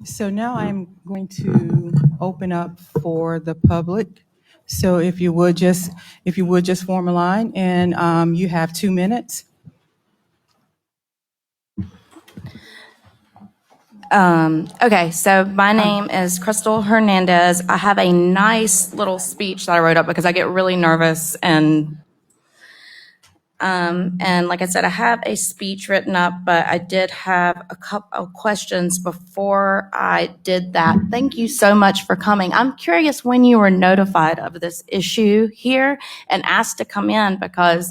So now I'm going to open up for the public. So if you would just form a line, and you have 2 minutes. Okay, so my name is Crystal Hernandez. I have a nice little speech that I wrote up because I get really nervous and like I said, I have a speech written up, but I did have a couple of questions before I did that. Thank you so much for coming. I'm curious when you were notified of this issue here and asked to come in because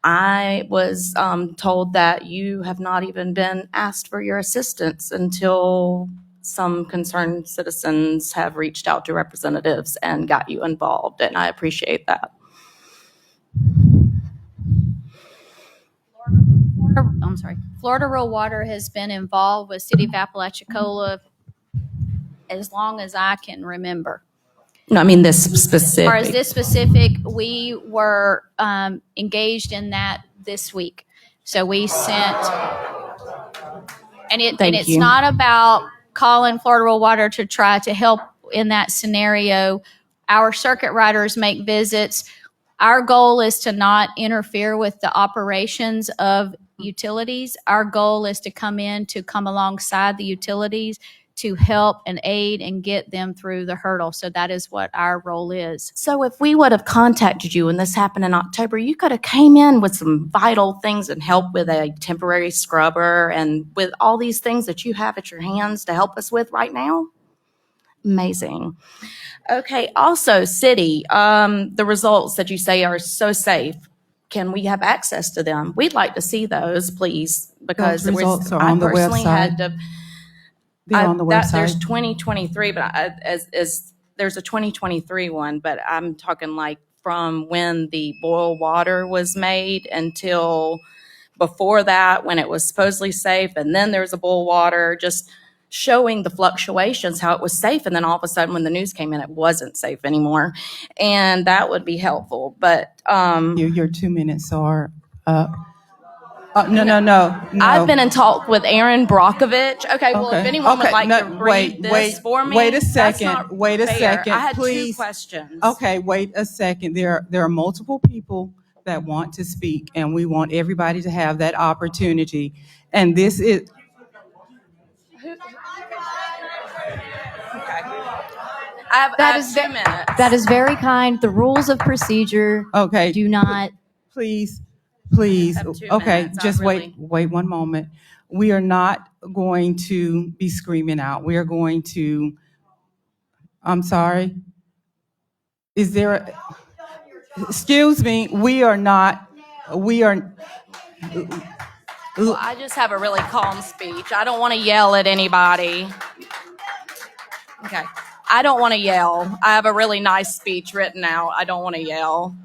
I was told that you have not even been asked for your assistance until some concerned citizens have reached out to representatives and got you involved, and I appreciate that. Florida Rural Water has been involved with City of Apalachicola as long as I can remember. No, I mean this As far as specific. this specific, we were engaged in that this week. So we sent, and it's you. not about calling Florida Rural Water to try to help in that scenario. Our circuit riders make visits. Our goal is to not interfere with the operations of utilities. Our goal is to come alongside the utilities to help and aid and get them through the hurdle. So that is what our role is. So if we would have contacted you and this happened in October, you could have came in with some vital things and help with a temporary scrubber and with all these things that you have at your hands to help us with right now. Amazing. Okay, also city, the results that you say are so safe, can we have access to them? We'd like to see those, please, because Those results are I on the personally had website. to. They're on the There's website. 2023, but there's a 2023 one, but I'm talking like from when the boil water was made until before that, when it was supposedly safe, and then there was a boil water, just showing the fluctuations, how it was safe, and then all of a sudden when the news came in, it wasn't safe anymore, and that would be helpful. But Your 2 minutes are up. No. I've been in talk with Aaron Brockovich. Okay, well, if Okay. anyone would Okay. like No, to read this for me, wait a that's second. not Wait a fair. second. I had Please. 2 questions. Okay, wait a second. There are multiple people that want to speak, and we want everybody to have that opportunity. And this is I have 2 minutes. That is very kind. The rules of procedure okay. do not. Please. I have 2 Okay, minutes. just wait 1 moment. We are not going to be screaming out. We are going to. I'm sorry. Is there a, excuse me, we are not, we are, Well, I just have a really calm speech. I don't want to yell at anybody. Okay. I don't want to yell. I have a really nice speech written out. I don't want to yell.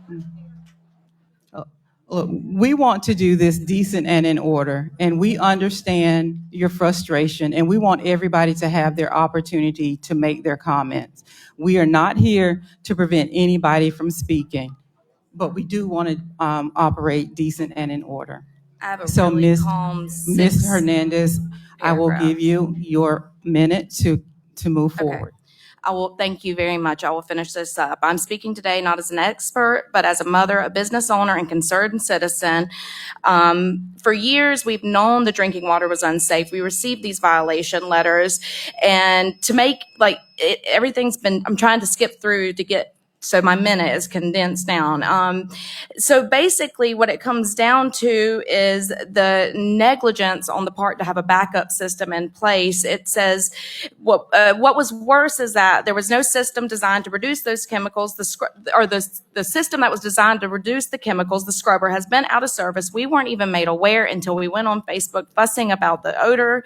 look, we want to do this decent and in order, and we understand your frustration, and we want everybody to have their opportunity to make their comments. We are not here to prevent anybody from speaking, but we do want to operate decent and in order. I have a So, really calm Ms. Hernandez, I will paragraph. give you your minute to move forward. I will thank you very much. I will finish this up. I'm speaking today not as an expert, but as a mother, a business owner, and concerned citizen. For years, we've known the drinking water was unsafe. We received these violation letters, and to make everything's been. I'm trying to skip through to get. So my minute is condensed down. So basically what it comes down to is the negligence on the part to have a backup system in place. It says what was worse is that there was no system designed to reduce those chemicals. The system that was designed to reduce the chemicals, the scrubber, has been out of service. We weren't even made aware until we went on Facebook fussing about the odor,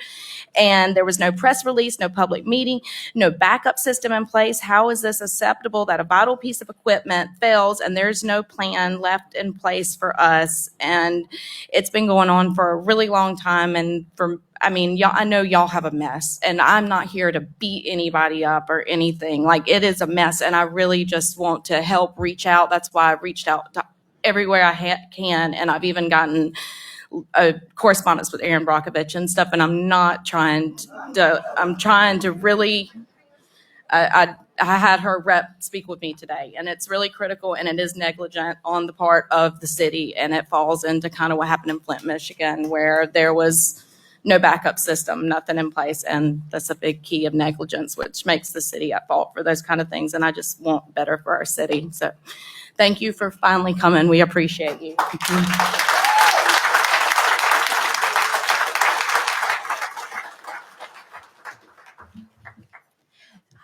and there was no press release, no public meeting, no backup system in place. How is this acceptable that a vital piece of equipment fails and there's no plan left in place for us? And it's been going on for a really long time. And y'all, I know y'all have a mess, and I'm not here to beat anybody up or anything. Like, it is a mess, and I really just want to help reach out. That's why I've reached out to everywhere I can, and I've even gotten correspondence with Aaron Brockovich and stuff, and I'm trying to really, I had her rep speak with me today, and it's really critical, and it is negligent on the part of the city, and it falls into kind of what happened in Flint, Michigan, where there was no backup system, nothing in place, and that's a big key of negligence, which makes the city at fault for those kind of things, and I just want better for our city. So thank you for finally coming. We appreciate you.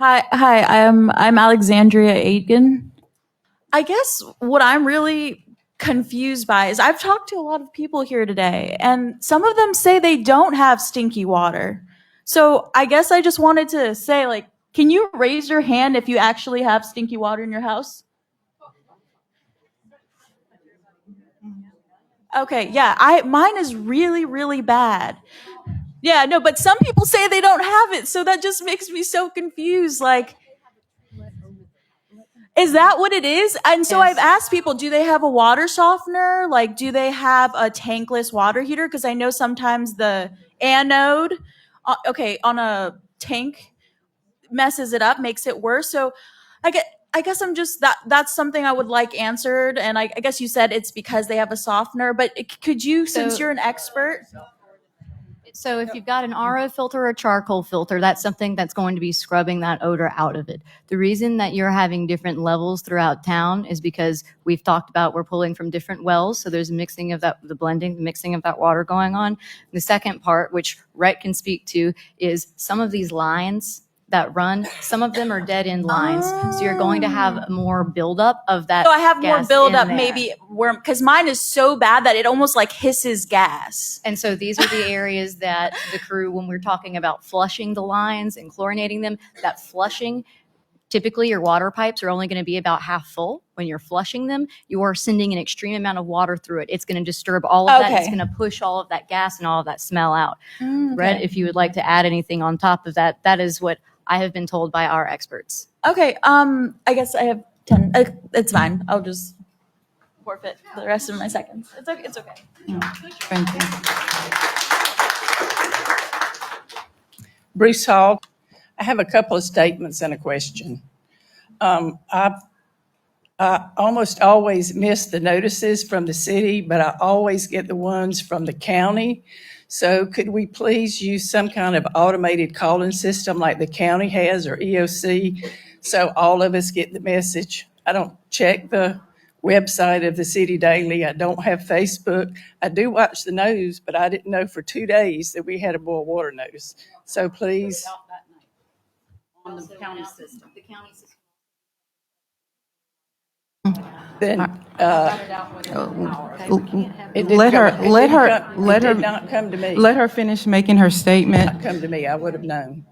Hi. I'm Alexandria Aitken. I guess what I'm really confused by is I've talked to a lot of people here today, and some of them say they don't have stinky water. So I guess I just wanted to say, like, can you raise your hand if you actually have stinky water in your house? Okay, yeah, mine is really, really bad. Yeah, no, but some people say they don't have it, so that just makes me so confused. Like, is that what it is? And so I've asked people, do they have a water softener? Like, do they have a tankless water heater? Because I know sometimes the anode, on a tank messes it up, makes it worse. So I guess I'm just that's something I would like answered. And I guess you said it's because they have a softener, but could you, since you're an expert? So if you've got an RO filter or a charcoal filter, that's something that's going to be scrubbing that odor out of it. The reason that you're having different levels throughout town is because we've talked about we're pulling from different wells. So there's a mixing of that, the blending, the mixing of that water going on. The second part, which Rhett can speak to, is some of these lines that run, some of them are dead end lines. So you're going to have more buildup of that. So I have more gas buildup, in there. maybe, because mine is so bad that it almost like hisses gas. And so these are the areas that the crew, when we're talking about flushing the lines and chlorinating them, that flushing, typically your water pipes are only going to be about half full. When you're flushing them, you are sending an extreme amount of water through it. It's going to disturb all of that. It's going to push all of that gas and all of that smell out. Rhett, if you would like to add anything on top of that, that is what I have been told by our experts. Okay, I guess I have 10. It's fine. I'll just forfeit the rest of my seconds. It's okay. It's okay. Thank you. Bruce Hall. I have a couple of statements and a question. I almost always miss the notices from the city, but I always get the ones from the county. So could we please use some kind of automated calling system like the county has or EOC so all of us get the message? I don't check the website of the city daily. I don't have Facebook. I do watch the news, but I didn't know for 2 days that we had a boil water notice. So please. On the county system. Then it did Let not come to me. Let her finish making her statement. Not come to me. I would have known.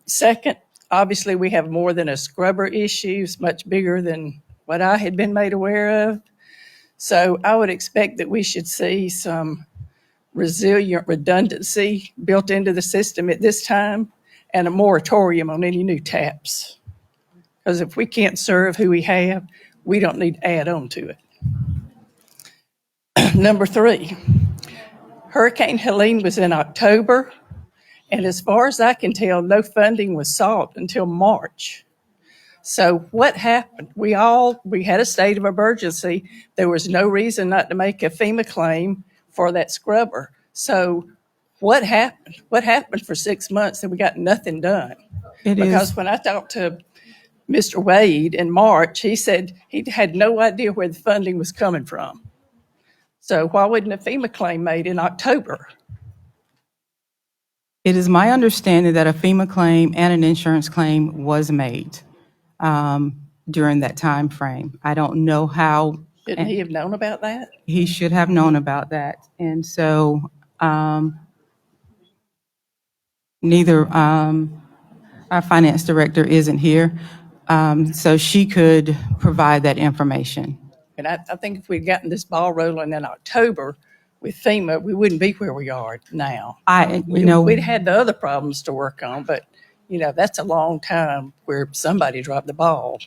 Second, obviously we have more than a scrubber issue. It's much bigger than what I had been made aware of. So I would expect that we should see some resilient redundancy built into the system at this time and a moratorium on any new taps. Because if we can't serve who we have, we don't need to add on to it. Number 3, Hurricane Helene was in October, and as far as I can tell, no funding was sought until March. So what happened? We had a state of emergency. There was no reason not to make a FEMA claim for that scrubber. So what happened? What happened for 6 months that we got nothing done? Because when I talked to Mr. Wade in March, he said he had no idea where the funding was coming from. So why wasn't a FEMA claim made in October? It is my understanding that a FEMA claim and an insurance claim was made during that time frame. I don't know how. Shouldn't he have known about that? He should have known about that. And so neither our finance director isn't here, so she could provide that information. And I think if we'd gotten this ball rolling in October with FEMA, we wouldn't be where we are now. We'd had the other problems to work on, but that's a long time where somebody dropped the ball.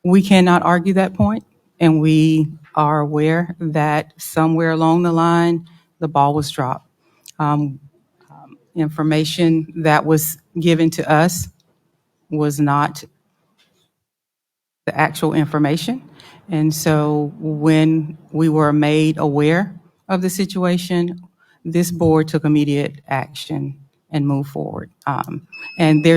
We cannot argue that point, and we are aware that somewhere along the line, the ball was dropped. Information that was given to us was not the actual information. And so when we were made aware of the situation, this board took immediate action and moved forward. And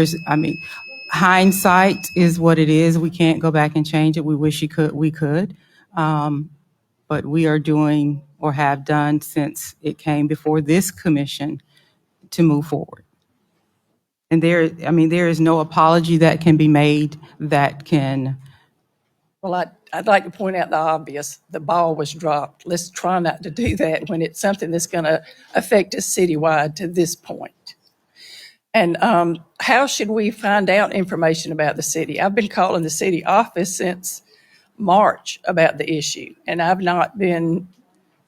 hindsight is what it is. We can't go back and change it. We wish we could. But we are doing or have done since it came before this commission to move forward. And there is no apology that can be made that can. Well, I'd like to point out the obvious. The ball was dropped. Let's try not to do that when it's something that's going to affect us citywide to this point. And how should we find out information about the city? I've been calling the city office since March about the issue, and I've not been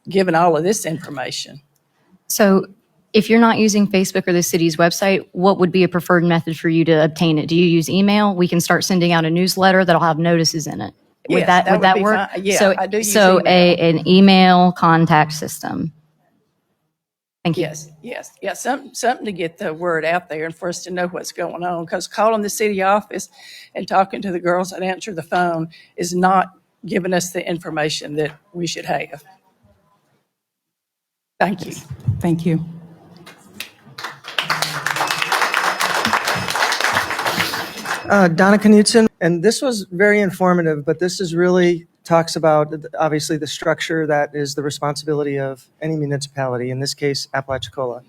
given all of this information. So if you're not using Facebook or the city's website, what would be a preferred method for you to obtain it? Do you use email? We can start sending out a newsletter that'll have notices in it. Would Yes, would that be work? fine. Yeah, so, I do use so email. an email contact system. Thank you. Yes, something to get the word out there and for us to know what's going on. Because calling the city office and talking to the girls that answer the phone is not giving us the information that we should have. Thank you. Thank you. Donna Knutson, and this was very informative, but this is really talks about, obviously, the structure that is the responsibility of any municipality, in this case, Apalachicola.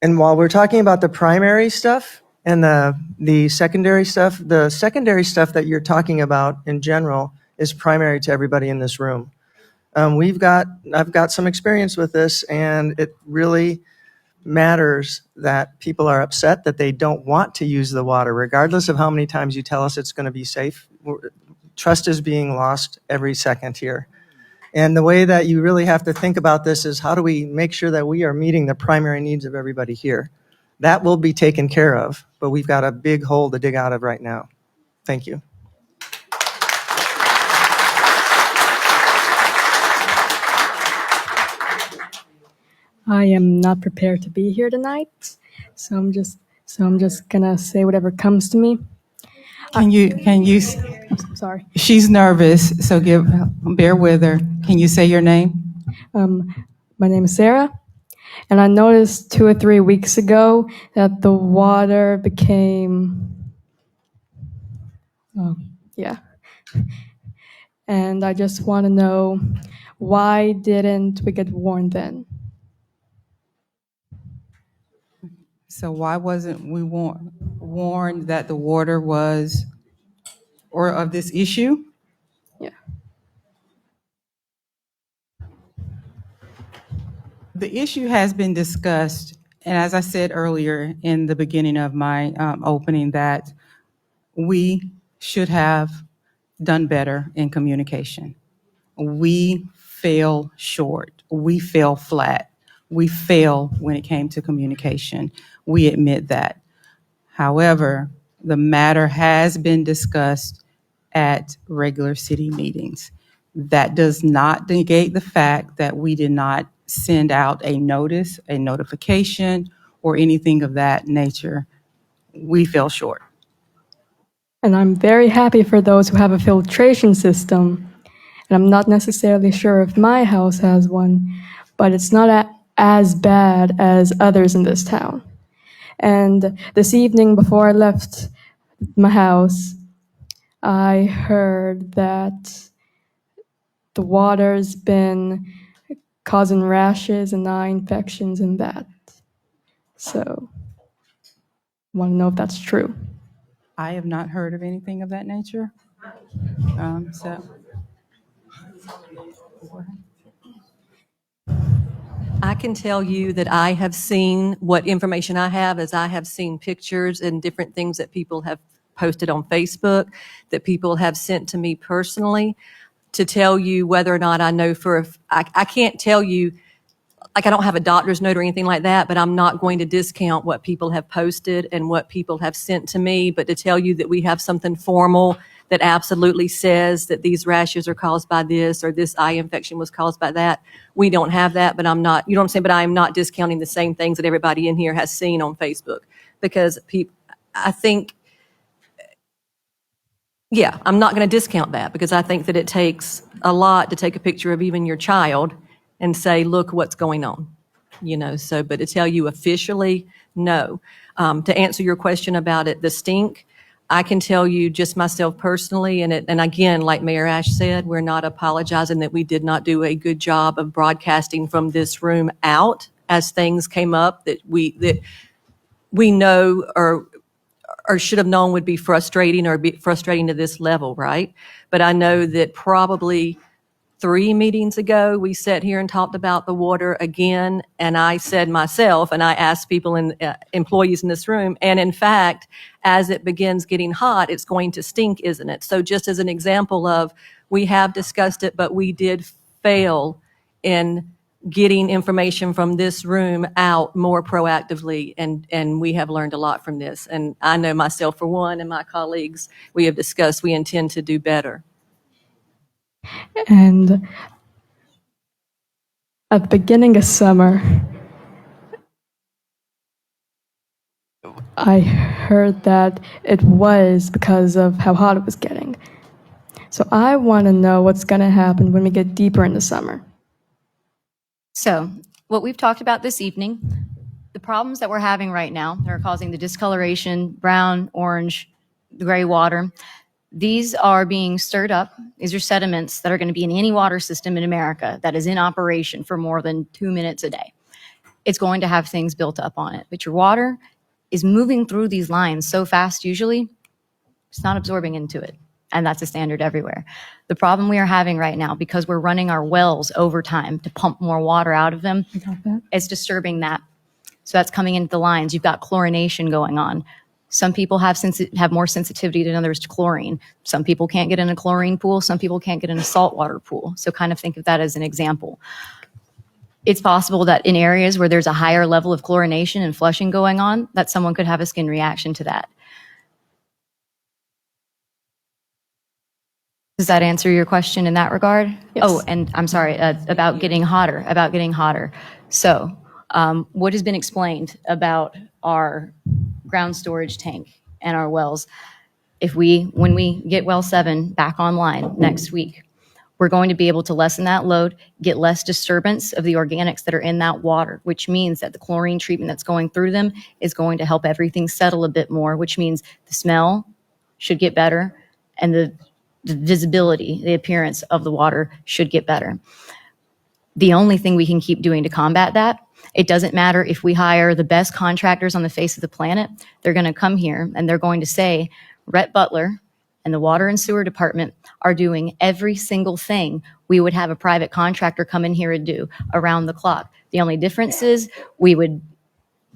And while we're talking about the primary stuff and the secondary stuff that you're talking about in general is primary to everybody in this room. I've got some experience with this, and it really matters that people are upset that they don't want to use the water, regardless of how many times you tell us it's going to be safe. Trust is being lost every second here. And the way that you really have to think about this is, how do we make sure that we are meeting the primary needs of everybody here? That will be taken care of, but we've got a big hole to dig out of right now. Thank you. I am not prepared to be here tonight, so I'm just gonna say whatever comes to me. Can you? I'm sorry. She's nervous, so bear with her. Can you say your name? My name is Sarah, and I noticed 2 or 3 weeks ago that the water became, and I just want to know, why didn't we get warned then? So why wasn't we warned that the water was, or of this issue? Yeah. The issue has been discussed, and as I said earlier in the beginning of my opening, that we should have done better in communication. We fell short. We fell flat. We fail when it came to communication. We admit that. However, the matter has been discussed at regular city meetings. That does not negate the fact that we did not send out a notice, a notification, or anything of that nature. We fell short. And I'm very happy for those who have a filtration system. And I'm not necessarily sure if my house has one, but it's not as bad as others in this town. And this evening, before I left my house, I heard that the water's been causing rashes and eye infections and that. So, I want to know if that's true. I have not heard of anything of that nature. I can tell you that I have seen, what information I have is I have seen pictures and different things that people have posted on Facebook, that people have sent to me personally, to tell you whether or not I know I can't tell you, like I don't have a doctor's note or anything like that, but I'm not going to discount what people have posted and what people have sent to me, but to tell you that we have something formal that absolutely says that these rashes are caused by this or this eye infection was caused by that. We don't have that, but I'm not, you know what I'm saying? But I am not discounting the same things that everybody in here has seen on Facebook because I think, yeah, I'm not going to discount that because I think that it takes a lot to take a picture of even your child and say, look what's going on, you know, so, but to tell you officially, no. To answer your question about it, the stink, I can tell you just myself personally, and again, like Mayor Ash said, we're not apologizing that we did not do a good job of broadcasting from this room out as things came up that we know or should have known would be frustrating or be frustrating to this level, right? But I know that probably 3 meetings ago, we sat here and talked about the water again, and I said myself, and I asked people and employees in this room, and in fact, as it begins getting hot, it's going to stink, isn't it? So just as an example of, we have discussed it, but we did fail in getting information from this room out more proactively, and we have learned a lot from this. And I know myself, for one, and my colleagues, we have discussed we intend to do better. And at the beginning of summer, I heard that it was because of how hot it was getting. So I want to know what's going to happen when we get deeper into summer. So, what we've talked about this evening, the problems that we're having right now that are causing the discoloration, brown, orange, gray water, these are being stirred up. These are sediments that are going to be in any water system in America that is in operation for more than 2 minutes a day. It's going to have things built up on it. But your water is moving through these lines so fast, usually, it's not absorbing into it. And that's a standard everywhere. The problem we are having right now, because we're running our wells over time to pump more water out of them, it's disturbing that. So that's coming into the lines. You've got chlorination going on. Some people have more sensitivity than others to chlorine. Some people can't get in a chlorine pool. Some people can't get in a saltwater pool. So kind of think of that as an example. It's possible that in areas where there's a higher level of chlorination and flushing going on, that someone could have a skin reaction to that. Does that answer your question in that regard? Yes. Oh, and I'm sorry, about getting hotter. So what has been explained about our ground storage tank and our wells, when we get well 7 back online next week, we're going to be able to lessen that load, get less disturbance of the organics that are in that water, which means that the chlorine treatment that's going through them is going to help everything settle a bit more, which means the smell should get better and the visibility, the appearance of the water should get better. The only thing we can keep doing to combat that, it doesn't matter if we hire the best contractors on the face of the planet, they're going to come here and they're going to say, Rhett Butler and the Water and Sewer Department are doing every single thing we would have a private contractor come in here and do around the clock. The only difference is we would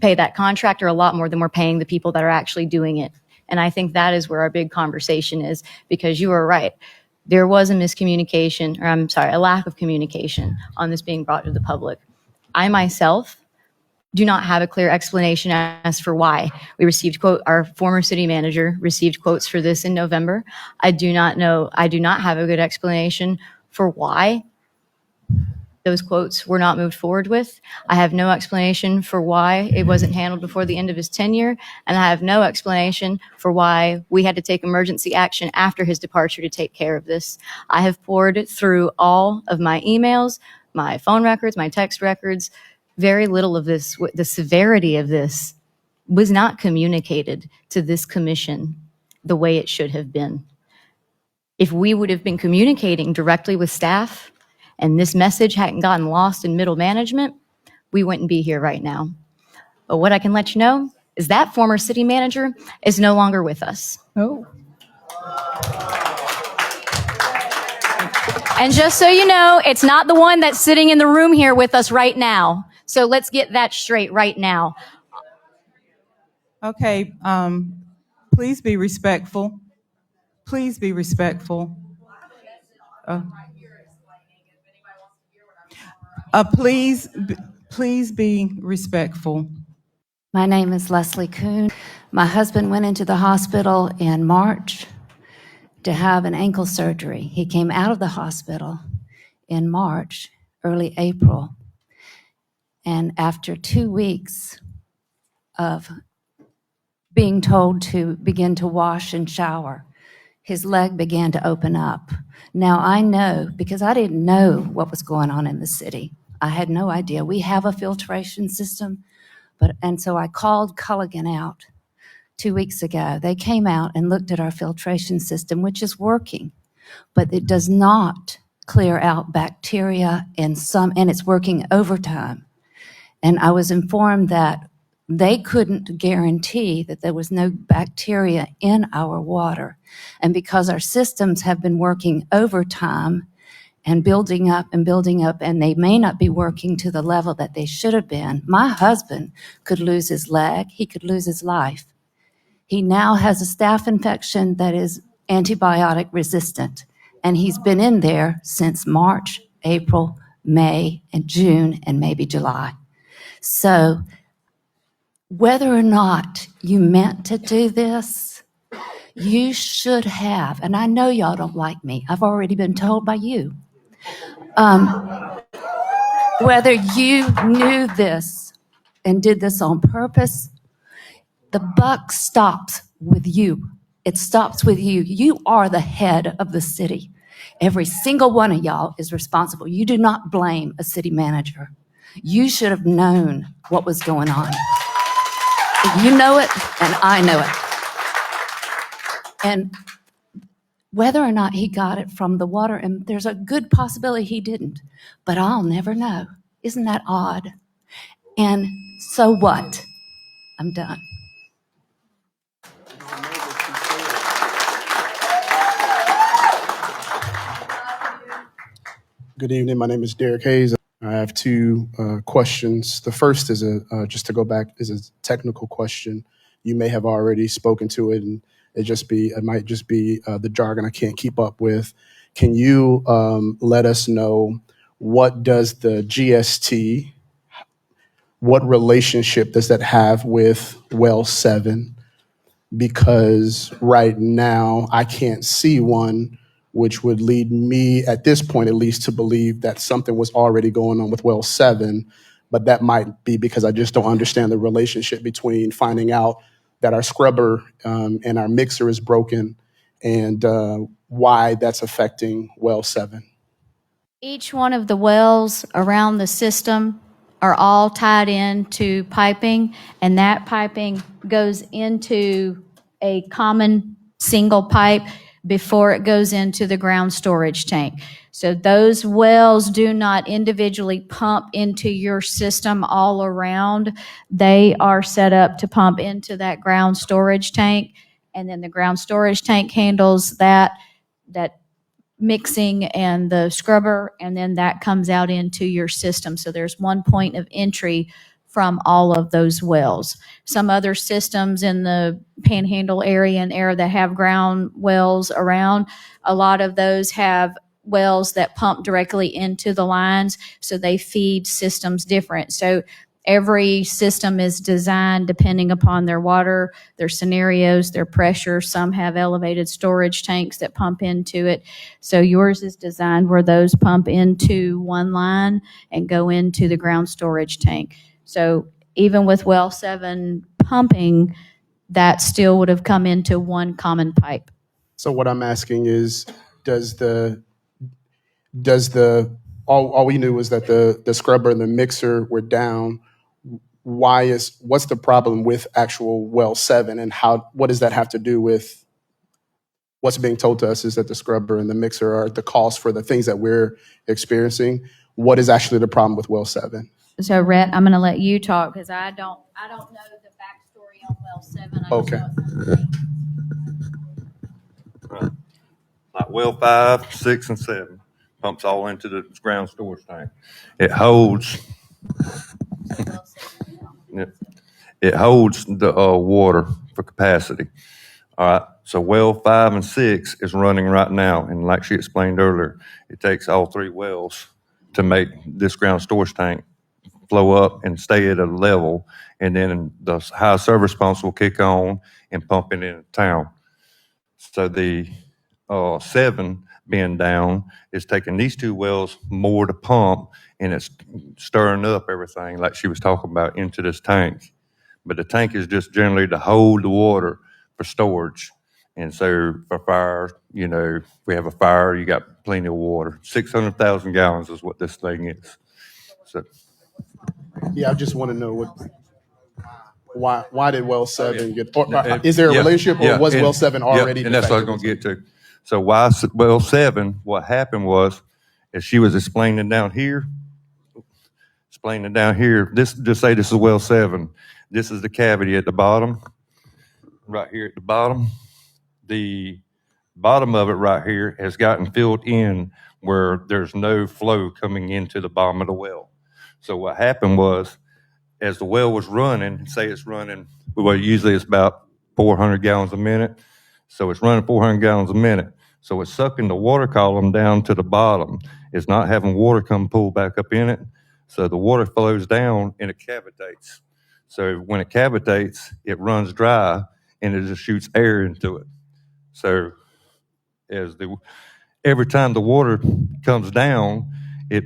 pay that contractor a lot more than we're paying the people that are actually doing it. And I think that is where our big conversation is, because you are right. There was a miscommunication, or I'm sorry, a lack of communication on this being brought to the public. I myself do not have a clear explanation as for why. We received our former city manager received quotes for this in November. I do not have a good explanation for why those quotes were not moved forward with. I have no explanation for why it wasn't handled before the end of his tenure, and I have no explanation for why we had to take emergency action after his departure to take care of this. I have poured through all of my emails, my phone records, my text records. Very little of this, the severity of this, was not communicated to this commission the way it should have been. If we would have been communicating directly with staff, and this message hadn't gotten lost in middle management, we wouldn't be here right now. But what I can let you know is that former city manager is no longer with us. Oh. And just so you know, it's not the one that's sitting in the room here with us right now. So let's get that straight right now. Okay, please be respectful. Please be respectful. Please be respectful. My name is Leslie Kuhn. My husband went into the hospital in March to have an ankle surgery. He came out of the hospital in March, early April, and after 2 weeks of being told to begin to wash and shower, his leg began to open up. Now I know, because I didn't know what was going on in the city. I had no idea. We have a filtration system, and so I called Culligan out 2 weeks ago. They came out and looked at our filtration system, which is working, but it does not clear out bacteria and it's working overtime. And I was informed that they couldn't guarantee that there was no bacteria in our water. And because our systems have been working overtime and building up, and they may not be working to the level that they should have been, my husband could lose his leg, he could lose his life. He now has a staph infection that is antibiotic resistant, and he's been in there since March, April, May, and June, and maybe July. So whether or not you meant to do this, you should have, and I know y'all don't like me, I've already been told by you, whether you knew this and did this on purpose, the buck stops with you. It stops with you. You are the head of the city. Every single one of y'all is responsible. You do not blame a city manager. You should have known what was going on. You know it, and I know it. And whether or not he got it from the water, and there's a good possibility he didn't, but I'll never know. Isn't that odd? And so what? I'm done. Good evening. My name is Derek Hayes. I have two questions. The first is just to go back, is a technical question. You may have already spoken to it, and it might just be the jargon I can't keep up with. Can you let us know, what does the GST, what relationship does that have with Well 7? Because right now I can't see one, which would lead me, at this point at least, to believe that something was already going on with Well 7, but that might be because I just don't understand the relationship between finding out that our scrubber and our mixer is broken and why that's affecting Well 7. Each one of the wells around the system are all tied into piping, and that piping goes into a common single pipe before it goes into the ground storage tank. So those wells do not individually pump into your system all around. They are set up to pump into that ground storage tank, and then the ground storage tank handles that mixing and the scrubber, and then that comes out into your system. So there's one point of entry from all of those wells. Some other systems in the Panhandle area and area that have ground wells around, a lot of those have wells that pump directly into the lines, so they feed systems different. So every system is designed depending upon their water, their scenarios, their pressure. Some have elevated storage tanks that pump into it. So yours is designed where those pump into one line and go into the ground storage tank. So even with Well 7 pumping, that still would have come into one common pipe. So what I'm asking is, all we knew was that the scrubber and the mixer were down. What's the problem with actual Well 7, and what does that have to do with what's being told to us is that the scrubber and the mixer are the cause for the things that we're experiencing? What is actually the problem with Well 7? So Rhett, I'm going to let you talk because I don't know the backstory on Well 7. Okay. Right. Like Well 5, 6, and 7 pumps all into the ground storage tank. It holds the water for capacity. All right. So Well 5 and 6 is running right now, and like she explained earlier, it takes all three wells to make this ground storage tank flow up and stay at a level, and then the high service pumps will kick on and pump it into town. So the 7 being down is taking these 2 wells more to pump, and it's stirring up everything like she was talking about into this tank. But the tank is just generally to hold the water for storage. And so for fire, if we have a fire, you got plenty of water. 600,000 gallons is what this thing is. So Yeah, I just want to know why did well 7 get, or is there a relationship, or was well 7 already? And that's what I was going to get to. So why well 7? What happened was, as she was explaining down here, this, just say this is well 7. This is the cavity at the bottom, right here at the bottom. The bottom of it right here has gotten filled in where there's no flow coming into the bottom of the well. So what happened was, as the well was running, say it's running, well, usually it's about 400 gallons a minute. So it's running 400 gallons a minute. So it's sucking the water column down to the bottom. It's not having water come pull back up in it. So the water flows down and it cavitates. So when it cavitates, it runs dry and it just shoots air into it. So every time the water comes down, it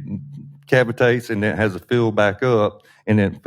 cavitates and then has to fill back up, and then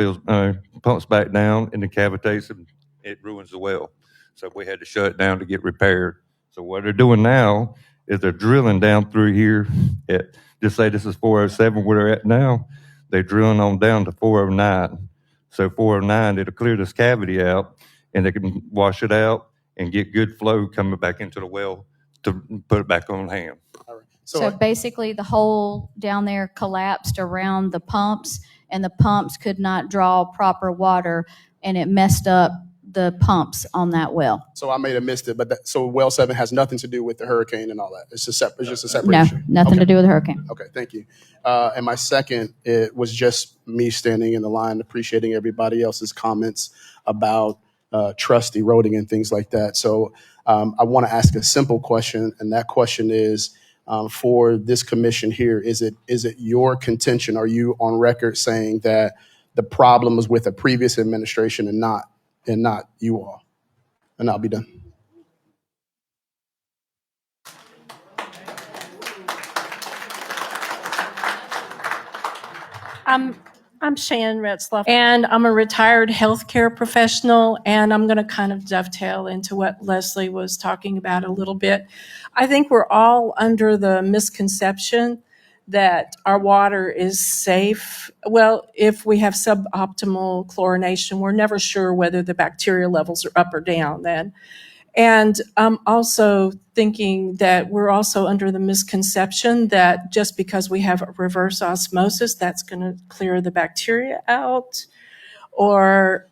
pumps back down and then cavitates, and it ruins the well. So we had to shut it down to get repaired. So what they're doing now is they're drilling down through here at, just say this is 407 where they're at now, they're drilling on down to 409. So 409, it'll clear this cavity out, and they can wash it out and get good flow coming back into the well to put it back on hand. All right. So basically, the hole down there collapsed around the pumps, and the pumps could not draw proper water, and it messed up the pumps on that well. So I may have missed it, but so well 7 has nothing to do with the hurricane and all that. It's just a separate No, issue. nothing to do with the hurricane. Okay, thank you. And my second, it was just me standing in the line, appreciating everybody else's comments about trust eroding and things like that. So I want to ask a simple question, and that question is, for this commission here, is it your contention? Are you on record saying that the problem was with a previous administration and not you all? And I'll be done. I'm Shannon Retzloff, and I'm a retired healthcare professional, and I'm going to kind of dovetail into what Leslie was talking about a little bit. I think we're all under the misconception that our water is safe. Well, if we have suboptimal chlorination, we're never sure whether the bacteria levels are up or down then. And I'm also thinking that we're also under the misconception that just because we have reverse osmosis, that's going to clear the bacteria out. Or,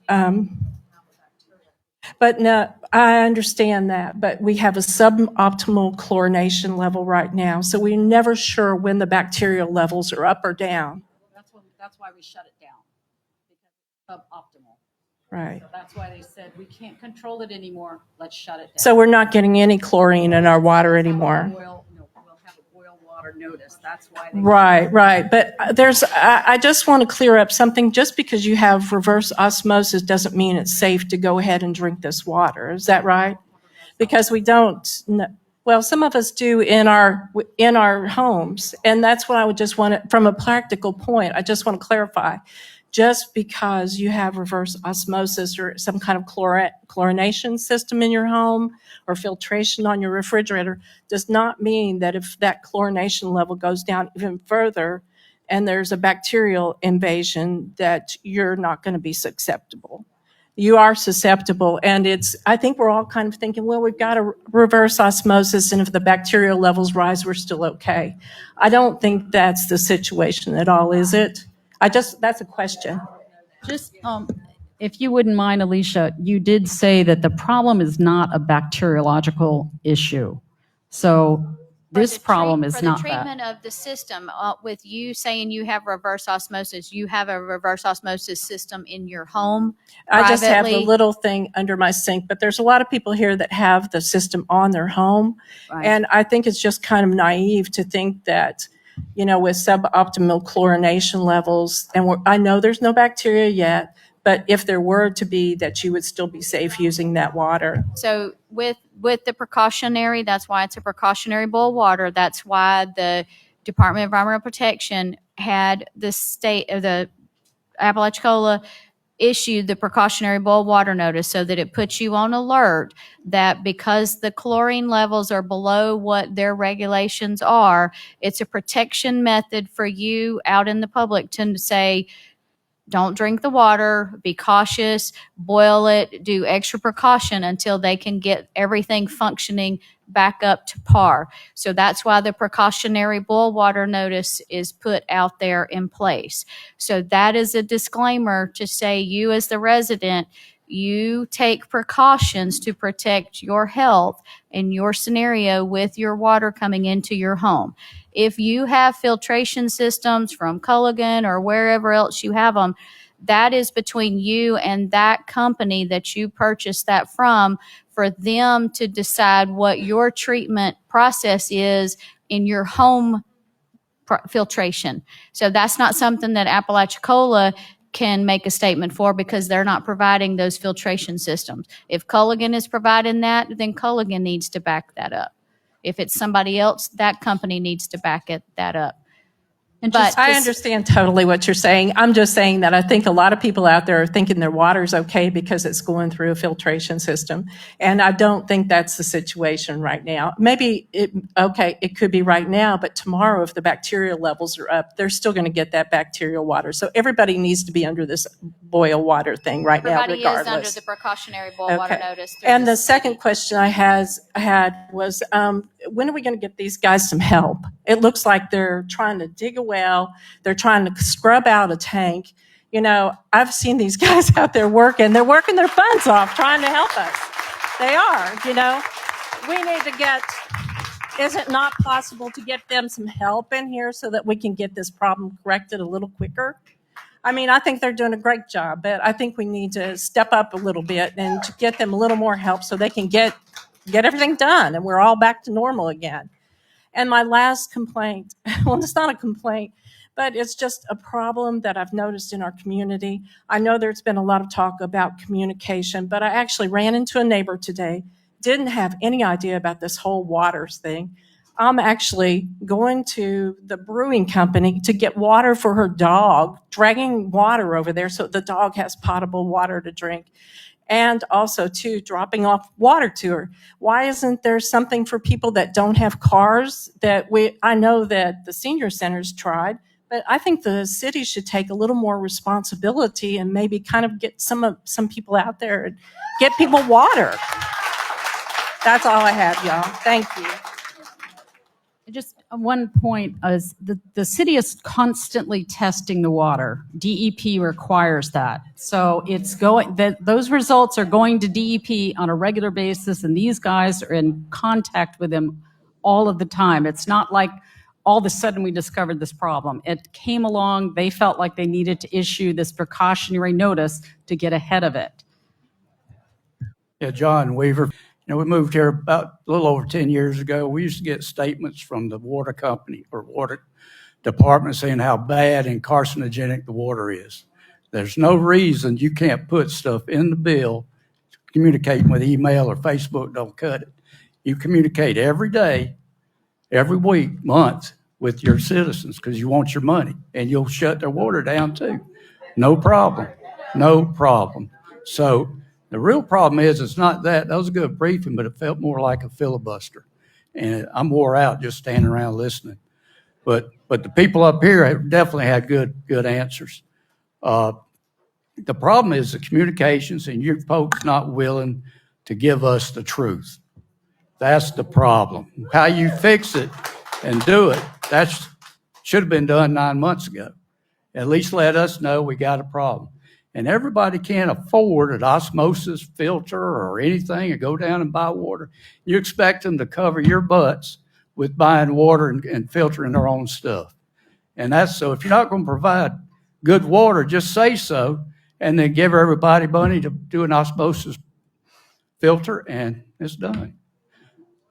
but no, I understand that. But we have a suboptimal chlorination level right now, so we're never sure when the bacterial levels are up or down. That's why we shut it down, because it's suboptimal. Right. So that's why they said we can't control it anymore. Let's shut it down. So we're not getting any chlorine in our water anymore. We'll have a boil water notice. That's why. Right. But I just want to clear up something. Just because you have reverse osmosis doesn't mean it's safe to go ahead and drink this water. Is that right? Because we don't. Well, some of us do in our homes, and that's what I would just want to, from a practical point, I just want to clarify. Just because you have reverse osmosis or some kind of chlorination system in your home or filtration on your refrigerator does not mean that if that chlorination level goes down even further and there's a bacterial invasion, that you're not going to be susceptible. You are susceptible, and I think we're all kind of thinking, well, we've got a reverse osmosis, and if the bacterial levels rise, we're still okay. I don't think that's the situation at all, is it? That's a question. Just, if you wouldn't mind, Alicia, you did say that the problem is not a bacteriological issue. So this problem is not For the that. treatment of the system, with you saying you have reverse osmosis, you have a reverse osmosis system in your home I just have the privately? little thing under my sink, but there's a lot of people here that have the system on their home. Right. And I think it's just kind of naive to think that, with suboptimal chlorination levels, and I know there's no bacteria yet, But if there were to be, that you would still be safe using that water. So with the precautionary, that's why it's a precautionary boil water. That's why the Department of Environmental Protection had the state of the Apalachicola issued the precautionary boil water notice, so that it puts you on alert that because the chlorine levels are below what their regulations are, it's a protection method for you out in the public to say, don't drink the water, be cautious, boil it, do extra precaution until they can get everything functioning back up to par. So that's why the precautionary boil water notice is put out there in place. So that is a disclaimer to say, you as the resident, you take precautions to protect your health in your scenario with your water coming into your home. If you have filtration systems from Culligan or wherever else you have them, that is between you and that company that you purchased that from, for them to decide what your treatment process is in your home filtration. So that's not something that Apalachicola can make a statement for, because they're not providing those filtration systems. If Culligan is providing that, then Culligan needs to back that up. If it's somebody else, that company needs to back that up. And But I this- understand totally what you're saying. I'm just saying that I think a lot of people out there are thinking their water's okay because it's going through a filtration system. And I don't think that's the situation right now. Maybe it could be right now, but tomorrow, if the bacterial levels are up, they're still going to get that bacterial water. So everybody needs to be under this boil water thing right now, everybody regardless. is under the precautionary boil water Okay. notice. through And the city. second question I had was, when are we going to get these guys some help? It looks like they're trying to dig a well. They're trying to scrub out a tank. You know, I've seen these guys out there working. They're working their buns off trying to help us. They are, you know. We need to get, is it not possible to get them some help in here so that we can get this problem corrected a little quicker? I mean, I think they're doing a great job, but I think we need to step up a little bit and to get them a little more help so they can get everything done and we're all back to normal again. And my last complaint, well, it's not a complaint, but it's just a problem that I've noticed in our community. I know there's been a lot of talk about communication, but I actually ran into a neighbor today, didn't have any idea about this whole waters thing. I'm actually going to the brewing company to get water for her dog, dragging water over there so the dog has potable water to drink. And also, too, dropping off water to her. Why isn't there something for people that don't have cars? I know that the senior centers tried, but I think the city should take a little more responsibility and maybe kind of get some people out there and get people water. That's all I have, y'all. Thank you. Just one point is the city is constantly testing the water. DEP requires that. So it's those results are going to DEP on a regular basis, and these guys are in contact with them all of the time. It's not like all of a sudden we discovered this problem. It came along, they felt like they needed to issue this precautionary notice to get ahead of it. Yeah, John Weaver. You know, we moved here about a little over 10 years ago. We used to get statements from the water company or water department saying how bad and carcinogenic the water is. There's no reason you can't put stuff in the bill. Communicating with email or Facebook don't cut it. You communicate every day, every week, month with your citizens because you want your money, and you'll shut their water down too. No problem. No problem. So the real problem is it's not that. That was a good briefing, but it felt more like a filibuster. And I'm wore out just standing around listening. But the people up here have definitely had good answers. The problem is the communications, and you folks not willing to give us the truth. That's the problem. How you fix it and do it, that should have been done 9 months ago. At least let us know we got a problem. And everybody can't afford an osmosis filter or anything and go down and buy water. You expect them to cover your butts with buying water and filtering their own stuff. And that's so if you're not going to provide good water, just say so and then give everybody money to do an osmosis filter and it's done.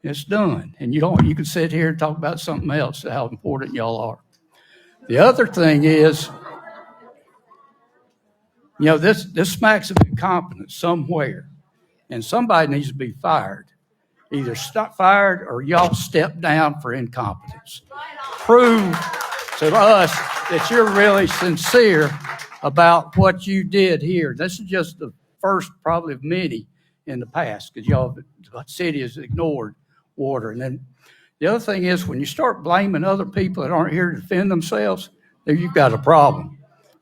It's done. And you can sit here and talk about something else, how important y'all are. The other thing is, You know, this smacks of incompetence somewhere, and somebody needs to be fired. Either stop fired or y'all step down for incompetence. Prove to us that you're really sincere about what you did here. This is just the first probably of many in the past, because the city has ignored water. And then the other thing is, when you start blaming other people that aren't here to defend themselves, then you've got a problem.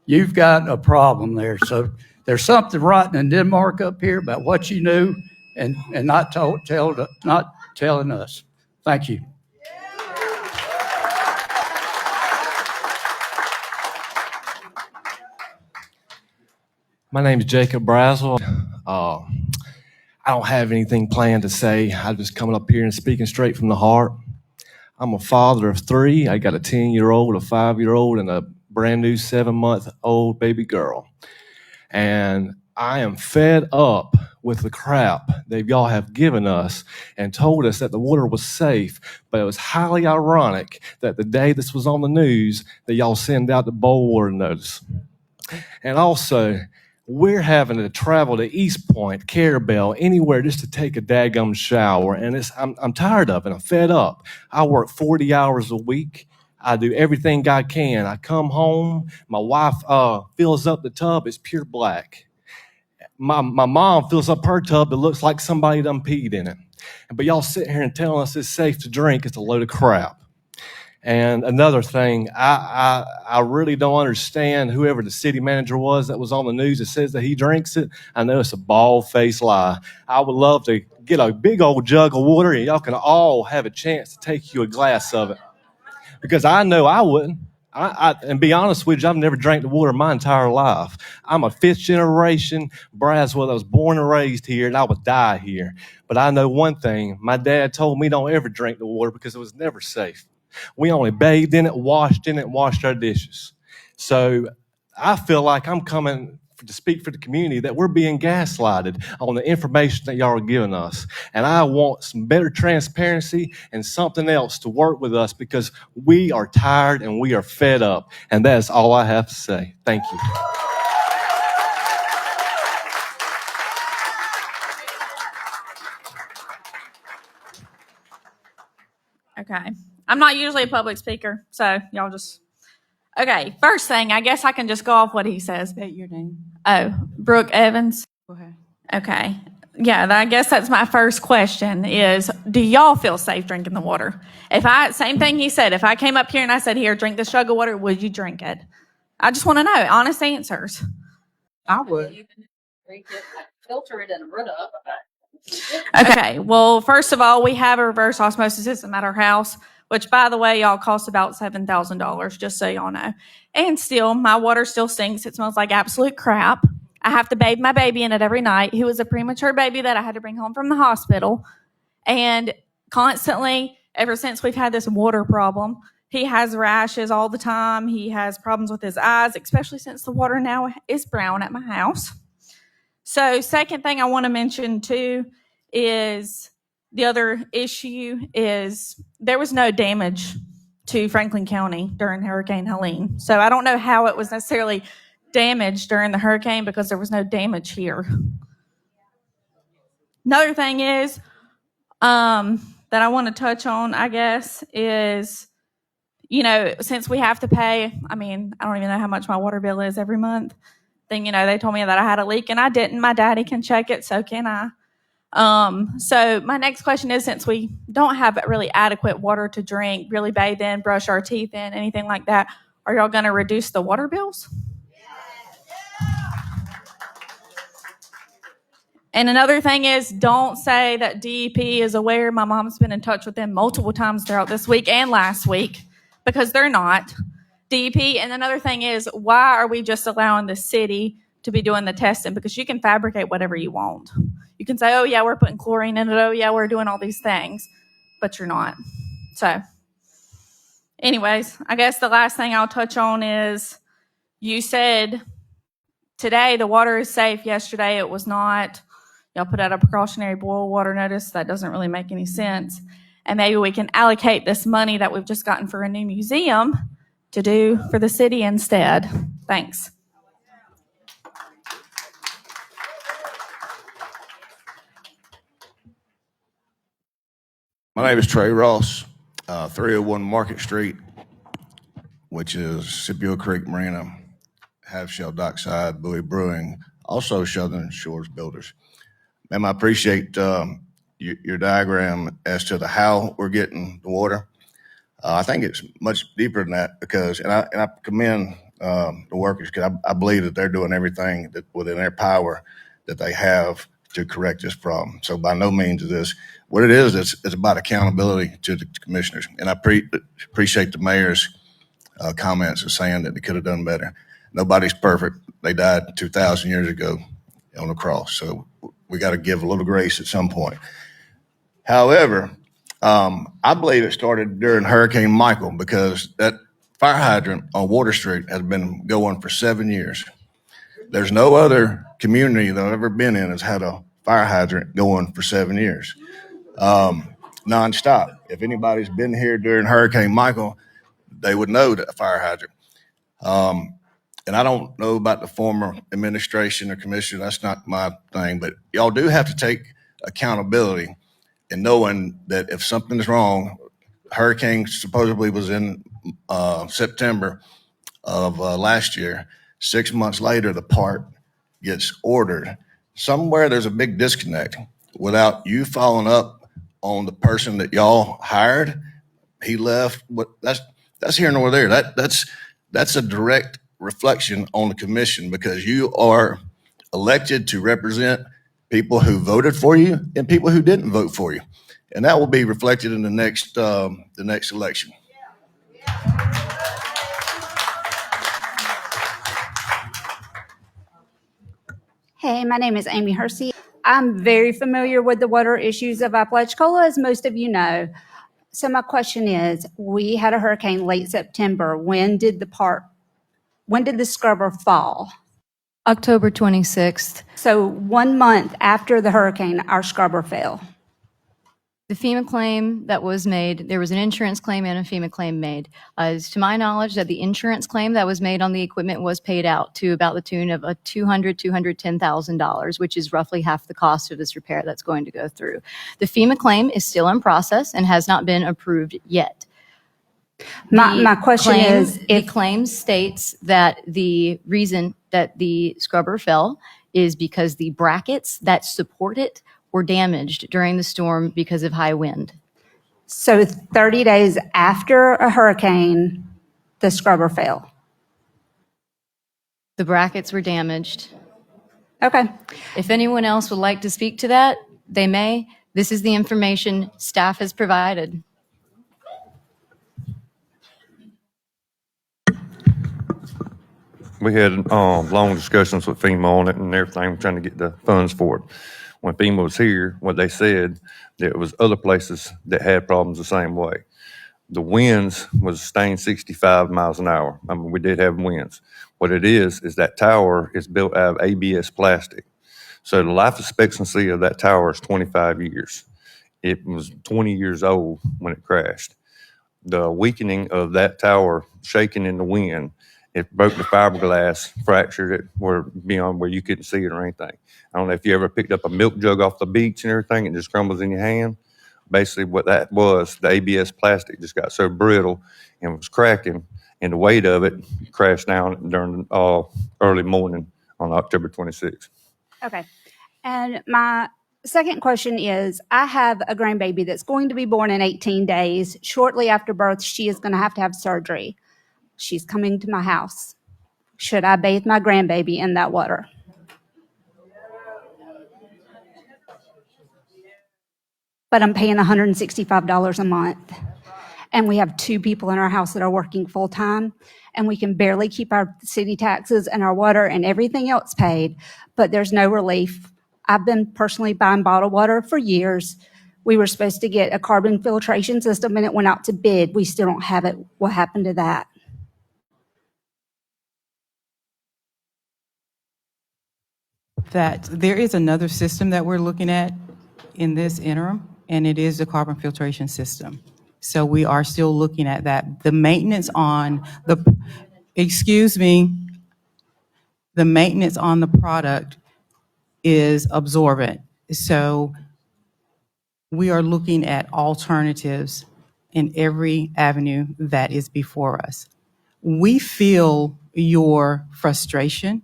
You've got a problem there. So there's something rotten in Denmark up here about what you knew and not telling us. Thank you. My name is Jacob Brazel. I don't have anything planned to say. I'm just coming up here and speaking straight from the heart. I'm a father of three. I got a 10-year-old, a 5-year-old, and a brand new 7-month-old baby girl. And I am fed up with the crap that y'all have given us and told us that the water was safe. But it was highly ironic that the day this was on the news, that y'all send out the boil water notice. And also, we're having to travel to East Point, Carabel, anywhere just to take a daggum shower. And I'm tired of it. I'm fed up. I work 40 hours a week. I do everything I can. I come home. My wife fills up the tub. It's pure black. My mom fills up her tub that looks like somebody done peed in it. But y'all sit here and telling us it's safe to drink. It's a load of crap. And another thing, I really don't understand whoever the city manager was that was on the news that says that he drinks it. I know it's a bald-faced lie. I would love to get a big old jug of water and y'all can all have a chance to take you a glass of it. Because I know I wouldn't. And be honest with you, I've never drank the water my entire life. I'm a fifth generation Braswell. I was born and raised here, and I would die here. But I know one thing. My dad told me don't ever drink the water because it was never safe. We only bathed in it, washed our dishes. So I feel like I'm coming to speak for the community that we're being gaslighted on the information that y'all are giving us. And I want some better transparency and something else to work with us because we are tired and we are fed up. And that's all I have to say. Thank you. Okay. I'm not usually a public speaker, so y'all just. Okay, first thing, I guess I can just go off what he says. State your name. Oh, Brooke Evans. Go ahead. Okay. Yeah, I guess that's my first question is, do y'all feel safe drinking the water? Same thing he said, if I came up here and I said, here, drink this jug of water, would you drink it? I just want to know, honest answers. I would. You can drink it, filter it, and root up. Okay, well, first of all, we have a reverse osmosis system at our house, which, by the way, y'all cost about $7,000, just so y'all know. And still, my water still stinks. It smells like absolute crap. I have to bathe my baby in it every night, who was a premature baby that I had to bring home from the hospital. And constantly, ever since we've had this water problem, he has rashes all the time. He has problems with his eyes, especially since the water now is brown at my house. So second thing I want to mention, too, is the other issue is there was no damage to Franklin County during Hurricane Helene. So I don't know how it was necessarily damaged during the hurricane because there was no damage here. Another thing is that I want to touch on, I guess, is, since we have to pay, I don't even know how much my water bill is every month. Then, they told me that I had a leak and I didn't. My daddy can check it, so can I. So my next question is, since we don't have really adequate water to drink, really bathe in, brush our teeth in, anything like that, are y'all going to reduce the water bills? And another thing is, don't say that DEP is aware. My mom's been in touch with them multiple times throughout this week and last week, because they're not. DEP, and another thing is, why are we just allowing the city to be doing the testing? Because you can fabricate whatever you want. You can say, oh, yeah, we're putting chlorine in it. Oh, yeah, we're doing all these things. But you're not. So, anyways, I guess the last thing I'll touch on is, you said today the water is safe. Yesterday it was not. Y'all put out a precautionary boil water notice. That doesn't really make any sense. And maybe we can allocate this money that we've just gotten for a new museum to do for the city instead. Thanks. My name is Trey Ross, 301 Market Street, which is Scipio Creek Marina, Half Shell Dockside, Bowie Brewing, also Southern Shores Builders. Ma'am, I appreciate your diagram as to how we're getting the water. I think it's much deeper than that because, and I commend the workers because I believe that they're doing everything that within their power that they have to correct this problem. So by no means is this what it is. It's about accountability to the commissioners, and I appreciate the mayor's comments of saying that they could have done better. Nobody's perfect. They died 2,000 years ago on the cross, so we got to give a little grace at some point. However, I believe it started during Hurricane Michael because that fire hydrant on Water Street has been going for 7 years. There's no other community that I've ever been in has had a fire hydrant going for 7 years, nonstop. If anybody's been here during Hurricane Michael, they would know that fire hydrant. And I don't know about the former administration or commissioner. That's not my thing, but y'all do have to take accountability and knowing that if something's wrong, hurricane supposedly was in September of last year. 6 months later, the part gets ordered. Somewhere there's a big disconnect without you following up on the person that y'all hired. He left. That's here nor there. That's a direct reflection on the commission because you are elected to represent people who voted for you and people who didn't vote for you, and that will be reflected in the next election. Hey, my name is Amy Hersey. I'm very familiar with the water issues of Apalachicola, as most of you know. So my question is, we had a hurricane late September. When did the scrubber fall? October 26th. So 1 month after the hurricane, our scrubber fell. The FEMA claim that was made, there was an insurance claim and a FEMA claim made. As to my knowledge, that the insurance claim that was made on the equipment was paid out to about the tune of $210,000, which is roughly half the cost of this repair that's going to go through. The FEMA claim is still in process and has not been approved yet. My question is, the claim states that the reason that the scrubber fell is because the brackets that support it were damaged during the storm because of high wind. So 30 days after a hurricane, the scrubber fell. The brackets were damaged. Okay. If anyone else would like to speak to that, they may. This is the information staff has provided. We had long discussions with FEMA on it and everything, trying to get the funds for it. When FEMA was here, what they said, there was other places that had problems the same way. The winds was staying 65 miles an hour. I mean, we did have winds. What it is that tower is built out of ABS plastic. So the life expectancy of that tower is 25 years. It was 20 years old when it crashed. The weakening of that tower shaking in the wind, it broke the fiberglass, fractured it beyond where you couldn't see it or anything. I don't know if you ever picked up a milk jug off the beach and everything, it just crumbles in your hand. Basically what that was, the ABS plastic just got so brittle and was cracking, and the weight of it crashed down during early morning on October 26th. Okay. And my second question is, I have a grandbaby that's going to be born in 18 days. Shortly after birth, she is going to have surgery. She's coming to my house. Should I bathe my grandbaby in that water? But I'm paying $165 a month. And we have 2 people in our house that are working full time, and we can barely keep our city taxes and our water and everything else paid, but there's no relief. I've been personally buying bottled water for years. We were supposed to get a carbon filtration system and it went out to bid. We still don't have it. What happened to that? That there is another system that we're looking at in this interim, and it is the carbon filtration system. So we are still looking at that. The maintenance on the maintenance on the product is absorbent. So We are looking at alternatives in every avenue that is before us. We feel your frustration.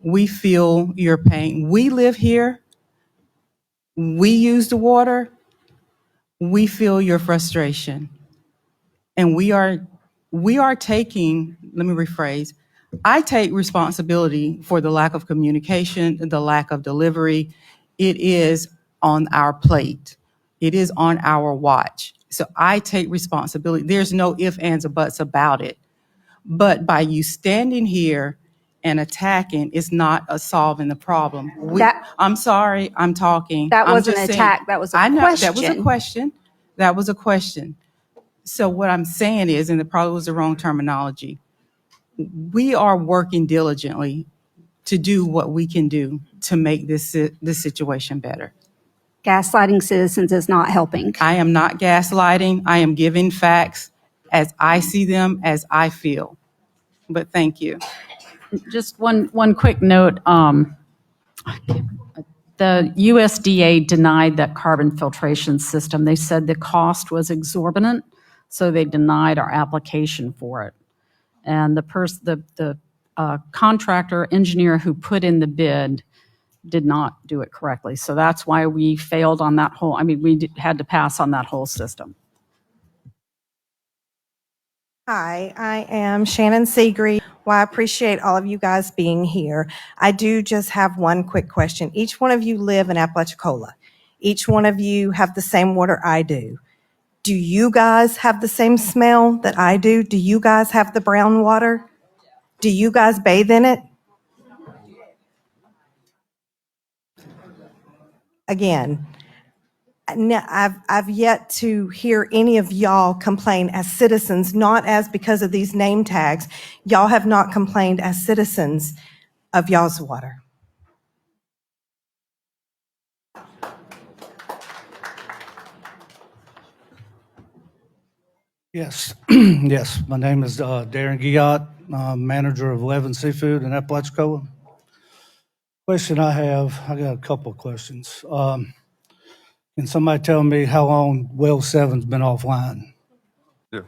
We feel your pain. We live here. We use the water. We feel your frustration. And we are taking, let me rephrase, I take responsibility for the lack of communication, the lack of delivery. It is on our plate. It is on our watch. So I take responsibility. There's no ifs, ands, or buts about it. But by you standing here and attacking, it's not solving the problem. I'm sorry, I'm talking. That I'm wasn't just an saying. attack, that was a I know, that was a question. question. That was a question. So what I'm saying is, and it probably was the wrong terminology, we are working diligently to do what we can do to make this situation better. Gaslighting citizens is not helping. I am not gaslighting. I am giving facts as I see them, as I feel. But thank you. Just one quick note. The USDA denied that carbon filtration system. They said the cost was exorbitant, so they denied our application for it. And the contractor engineer who put in the bid did not do it correctly. So that's why we failed on that whole, we had to pass on that whole system. Hi, I am Shannon Seagree. Well, I appreciate all of you guys being here. I do just have one quick question. Each one of you live in Apalachicola. Each one of you have the same water I do. Do you guys have the same smell that I do? Do you guys have the brown water? Do you guys bathe in it? Again, I've yet to hear any of y'all complain as citizens, not as because of these name tags. Y'all have not complained as citizens of y'all's water. Yes, yes. My name is Darren Guillot, manager of 11 Seafood in Apalachicola. Question I got a couple of questions. Can somebody tell me how long well 7's been offline? Yeah.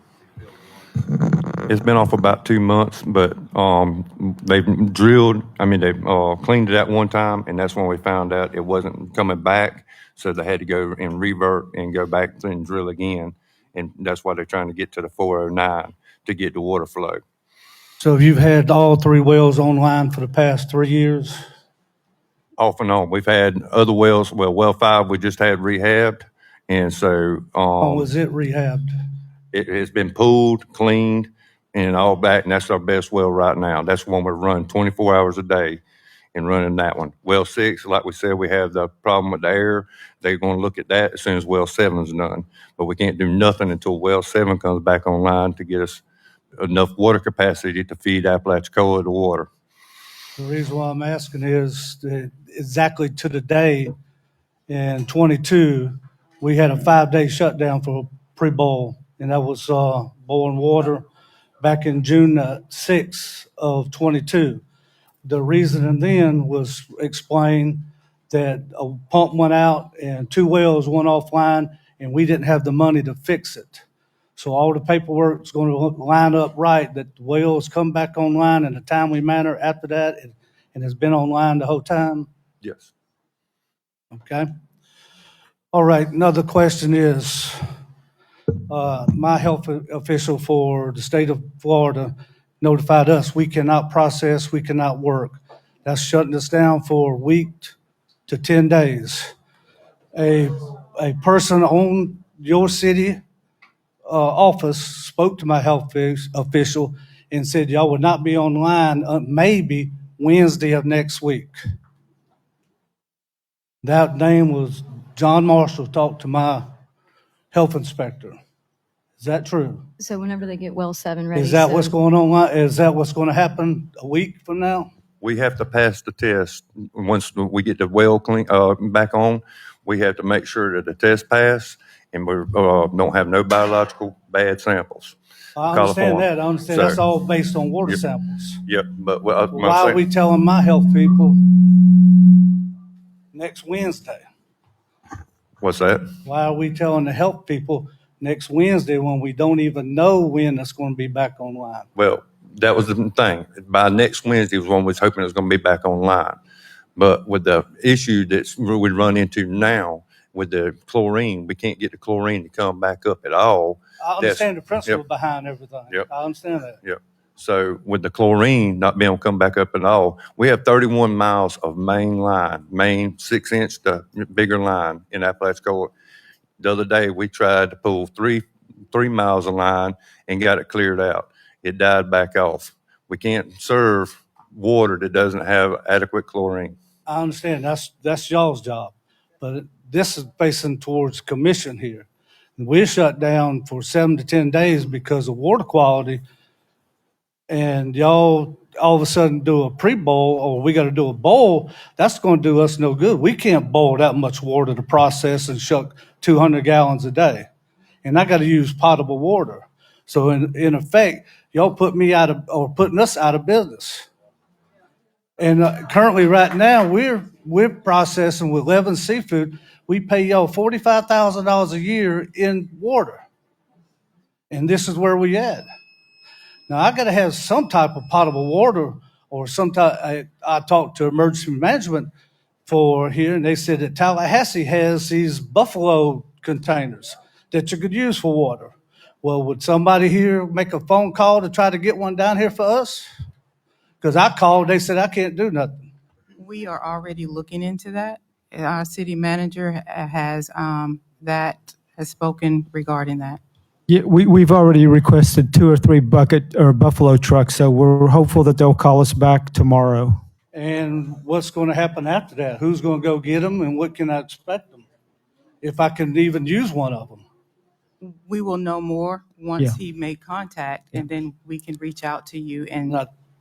It's been off about 2 months, but they've drilled, they cleaned it out one time, and that's when we found out it wasn't coming back. So they had to go and revert and go back and drill again. And that's why they're trying to get to the 409 to get the water flow. So you've had all 3 wells online for the past 3 years? Off and on. We've had other wells. Well, well 5 we just had rehabbed. And so Was it rehabbed? it has been pulled, cleaned, and all back, and that's our best well right now. That's one we run 24 hours a day and running that one. Well 6, like we said, we have the problem with the air. They're going to look at that as soon as well 7's done. But we can't do nothing until well 7 comes back online to get us enough water capacity to feed Apalachicola the water. The reason why I'm asking is that exactly to the day in 22, we had a 5-day shutdown for pre-boil, and that was boiling water back in June 6th of 22. The reason then was explained that a pump went out and 2 wells went offline, and we didn't have the money to fix it. So all the paperwork is going to line up right, that the wells come back online in a timely manner after that, and has been online the whole time? Yes. Okay. All right, another question is, my health official for the state of Florida notified us we cannot process, we cannot work. That's shutting us down for a week to 10 days. A person on your city office spoke to my health official and said y'all would not be online maybe Wednesday of next week. That name was John Marshall, talked to my health inspector. Is that true? So whenever they get well 7 ready. Is that what's going on? Is that what's going to happen a week from now? We have to pass the test. Once we get the well clean back on, we have to make sure that the test pass, and we don't have no biological bad samples. I understand that. I understand So, that's all based on water samples. Yep, but Why are we telling my health people next Wednesday? What's that? Why are we telling the health people next Wednesday when we don't even know when it's going to be back online? Well, that was the thing. By next Wednesday was when we was hoping it was going to be back online. But with the issue we run into now with the chlorine, we can't get the chlorine to come back up at all. I understand the principle Yep. behind everything. Yep. I understand that. Yep. So with the chlorine not being able to come back up at all, we have 31 miles of main 6-inch to bigger line in Apalachicola. The other day, we tried to pull three miles of line and got it cleared out. It died back off. We can't serve water that doesn't have adequate chlorine. I understand. That's y'all's job. But this is facing towards commission here. We're shut down for 7 to 10 days because of water quality. And y'all all of a sudden do a pre-boil, or we got to do a boil. That's going to do us no good. We can't boil that much water to process and shuck 200 gallons a day. And I got to use potable water. So in effect, y'all putting us out of business. And currently, right now, we're processing with Levin Seafood. We pay y'all $45,000 a year in water, and this is where we at. Now I got to have some type of potable water, or some type. I talked to emergency management for here, and they said that Tallahassee has these buffalo containers that you could use for water. Well, would somebody here make a phone call to try to get one down here for us? Because I called, they said I can't do nothing. We are already looking into that. Our city manager has spoken regarding that. Yeah, we've already requested 2 or 3 bucket or buffalo trucks, so we're hopeful that they'll call us back tomorrow. And what's going to happen after that? Who's going to go get them, and what can I expect them? If I can even use one of them. We will know more once Yeah. he made contact, and then we can reach out to you. And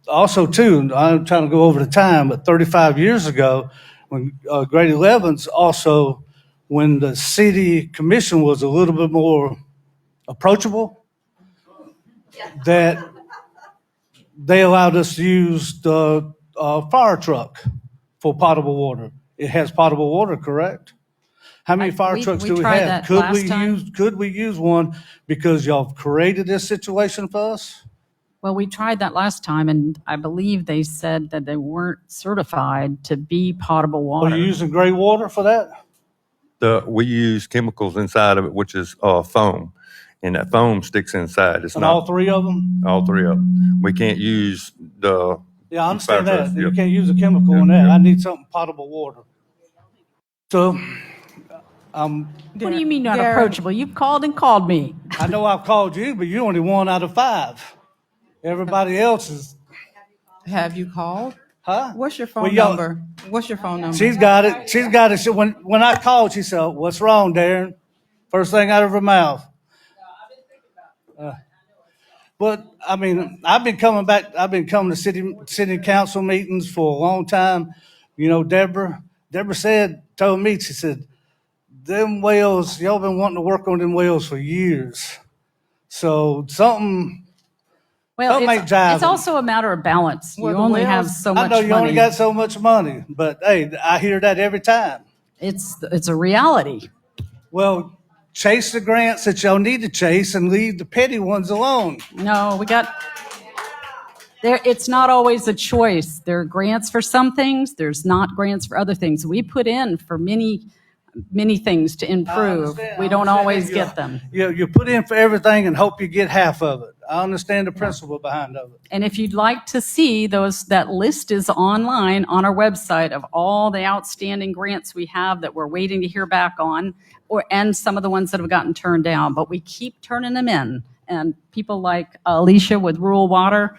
Also, too, I'm trying to go over the time, but 35 years ago, when Grady Levens also, when the city commission was a little bit more approachable, that they allowed us to use the fire truck for potable water. It has potable water, correct? How many fire trucks do we tried have? that last time. Could we use one because y'all created this situation for us? Well, we tried that last time, and I believe they said that they weren't certified to be potable water. Are you using gray water for that? We use chemicals inside of it, which is foam, and that foam sticks inside. It's And not all 3 of them? all 3 of them. We can't use the. Yeah, I understand fire that. trucks. You Yep. can't use a chemical in that. I need something potable water. So, What do you mean not Darren- approachable? You've called and called me. I know I've called you, but you're only 1 out of 5. Everybody else is, have you called? huh? What's your phone Well, y'all- number? What's your phone number? She's got it. She's got it. When I called, she said, "What's wrong, Darren?" First thing out of her mouth. But I mean, I've been coming to city council meetings for a long time. You know, Deborah told me, she said, them wells, y'all been wanting to work on them wells for years. So something Well, ain't it's jiving. also a matter of balance. Well, You the only wells- have so much I know you money. only got so much money, but hey, I hear that every time. It's a reality. Well, chase the grants that y'all need to chase and leave the petty ones alone. No, it's not always a choice. There are grants for some things. There's not grants for other things. We put in for many things to improve. We don't always get them. You put in for everything and hope you get half of it. I understand the principle behind of it. And if you'd like to see that list is online on our website of all the outstanding grants we have that we're waiting to hear back on, and some of the ones that have gotten turned down, but we keep turning them in. And people like Alicia with Rural Water,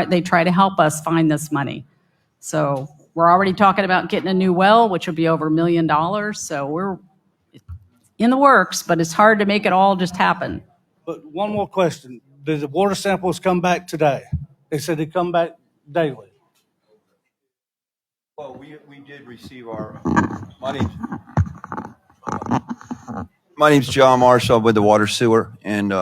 they try to help us find this money. So we're already talking about getting a new well, which will be over $1 million. So we're in the works, but it's hard to make it all just happen. But one more question. Did the water samples come back today? They said they come back daily. Well, we did receive our, my name's John Marshall with the water sewer and,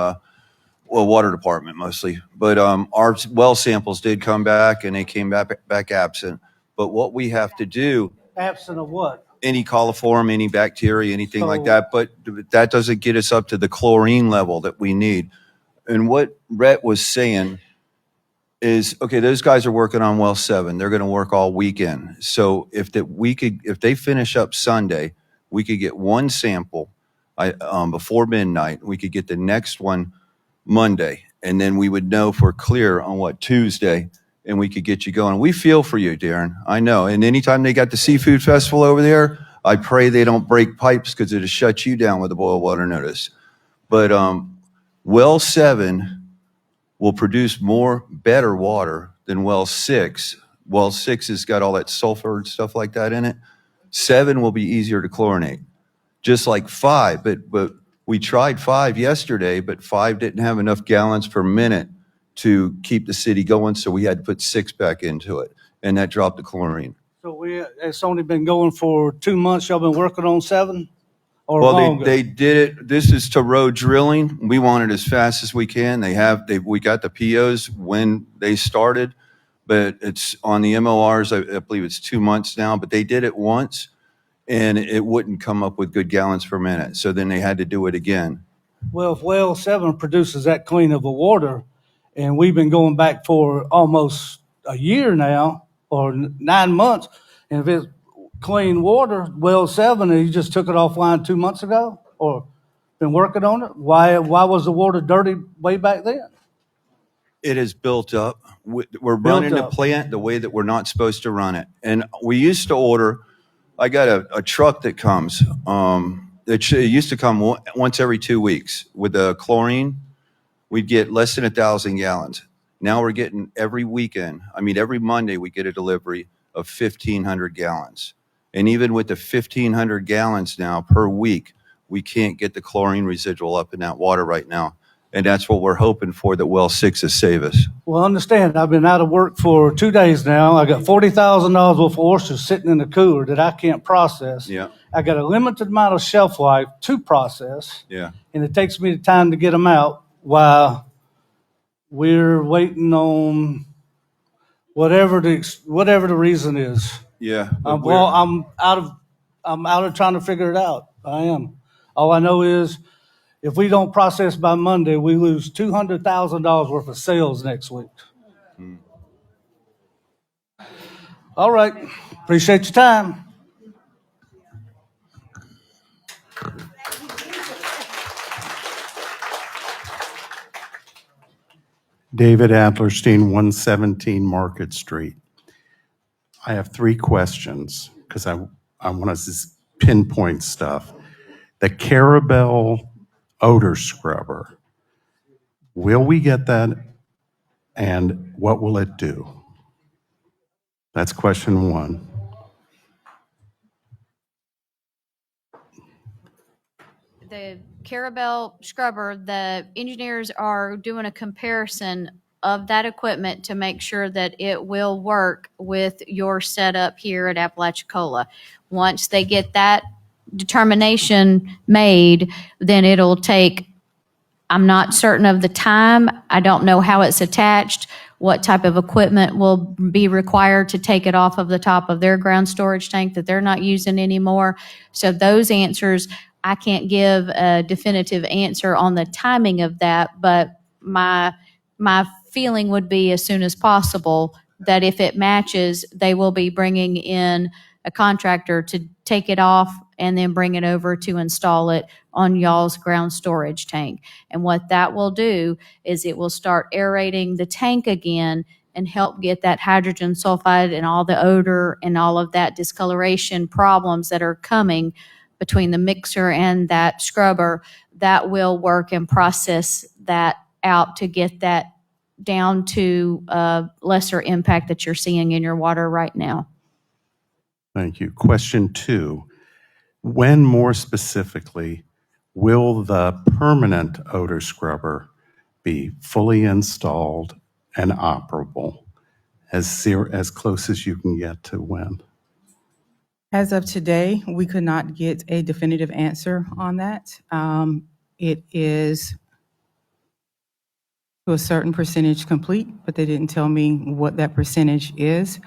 water department mostly. But our well samples did come back and they came back absent. But what we have to do, Absent of what? any coliform, any bacteria, anything like So- that, but that doesn't get us up to the chlorine level that we need. And what Rhett was saying is, okay, those guys are working on well 7. They're going to work all weekend. So if they finish up Sunday, we could get one sample before midnight. We could get the next one Monday, and then we would know if we're clear on Tuesday, and we could get you going. We feel for you, Darren. I know. And anytime they got the seafood festival over there, I pray they don't break pipes because it'll shut you down with a boil water notice. But well 7 will produce better water than well 6. Well 6 has got all that sulfur and stuff like that in it. 7 will be easier to chlorinate, just like 5. But we tried 5 yesterday, but 5 didn't have enough gallons per minute to keep the city going, so we had to put 6 back into it, and that dropped the chlorine. So it's only been going for 2 months. Y'all been working on 7 or Well, longer? they did it. This is to road drilling. We want it as fast as we can. We got the POs when they started, but it's on the MORs. I believe it's 2 months now, but they did it once and it wouldn't come up with good gallons per minute. So then they had to do it again. Well, if well 7 produces that clean of a water, and we've been going back for almost a year now, or 9 months, and if it's clean water, well 7, and you just took it offline 2 months ago, or been working on it, why was the water dirty way back then? It has built up. We're Built running the up. plant the way that we're not supposed to run it. And we used to order, I got a truck that comes. It used to come once every 2 weeks with the chlorine. We'd get less than 1,000 gallons. Now we're getting every Monday we get a delivery of 1,500 gallons. And even with the 1,500 gallons now per week, we can't get the chlorine residual up in that water right now. And that's what we're hoping for, that well 6 is save us. Well, understand, I've been out of work for 2 days now. I got $40,000 worth of oysters sitting in the cooler that I can't process. Yeah, I got a limited amount of shelf life to process, yeah. and it takes me the time to get them out while we're waiting on whatever the reason is. Yeah. I'm out of trying to figure it out. I am. All I know is if we don't process by Monday, we lose $200,000 worth of sales next week. All right. Appreciate your time. David Adlerstein, 117 Market Street. I have 3 questions because I want to pinpoint stuff. The Carabel odor scrubber, will we get that, and what will it do? That's question 1. The Carabel scrubber, the engineers are doing a comparison of that equipment to make sure that it will work with your setup here at Apalachicola. Once they get that determination made, then it'll take, I'm not certain of the time. I don't know how it's attached, what type of equipment will be required to take it off of the top of their ground storage tank that they're not using anymore. So those answers, I can't give a definitive answer on the timing of that, but my feeling would be as soon as possible that if it matches, they will be bringing in a contractor to take it off and then bring it over to install it on y'all's ground storage tank. And what that will do is it will start aerating the tank again and help get that hydrogen sulfide and all the odor and all of that discoloration problems that are coming between the mixer and that scrubber. That will work and process that out to get that down to a lesser impact that you're seeing in your water right now. Thank you. Question 2, when more specifically will the permanent odor scrubber be fully installed and operable? As close as you can get to when? As of today, we could not get a definitive answer on that. It is to a certain percentage complete, but they didn't tell me what that percentage is.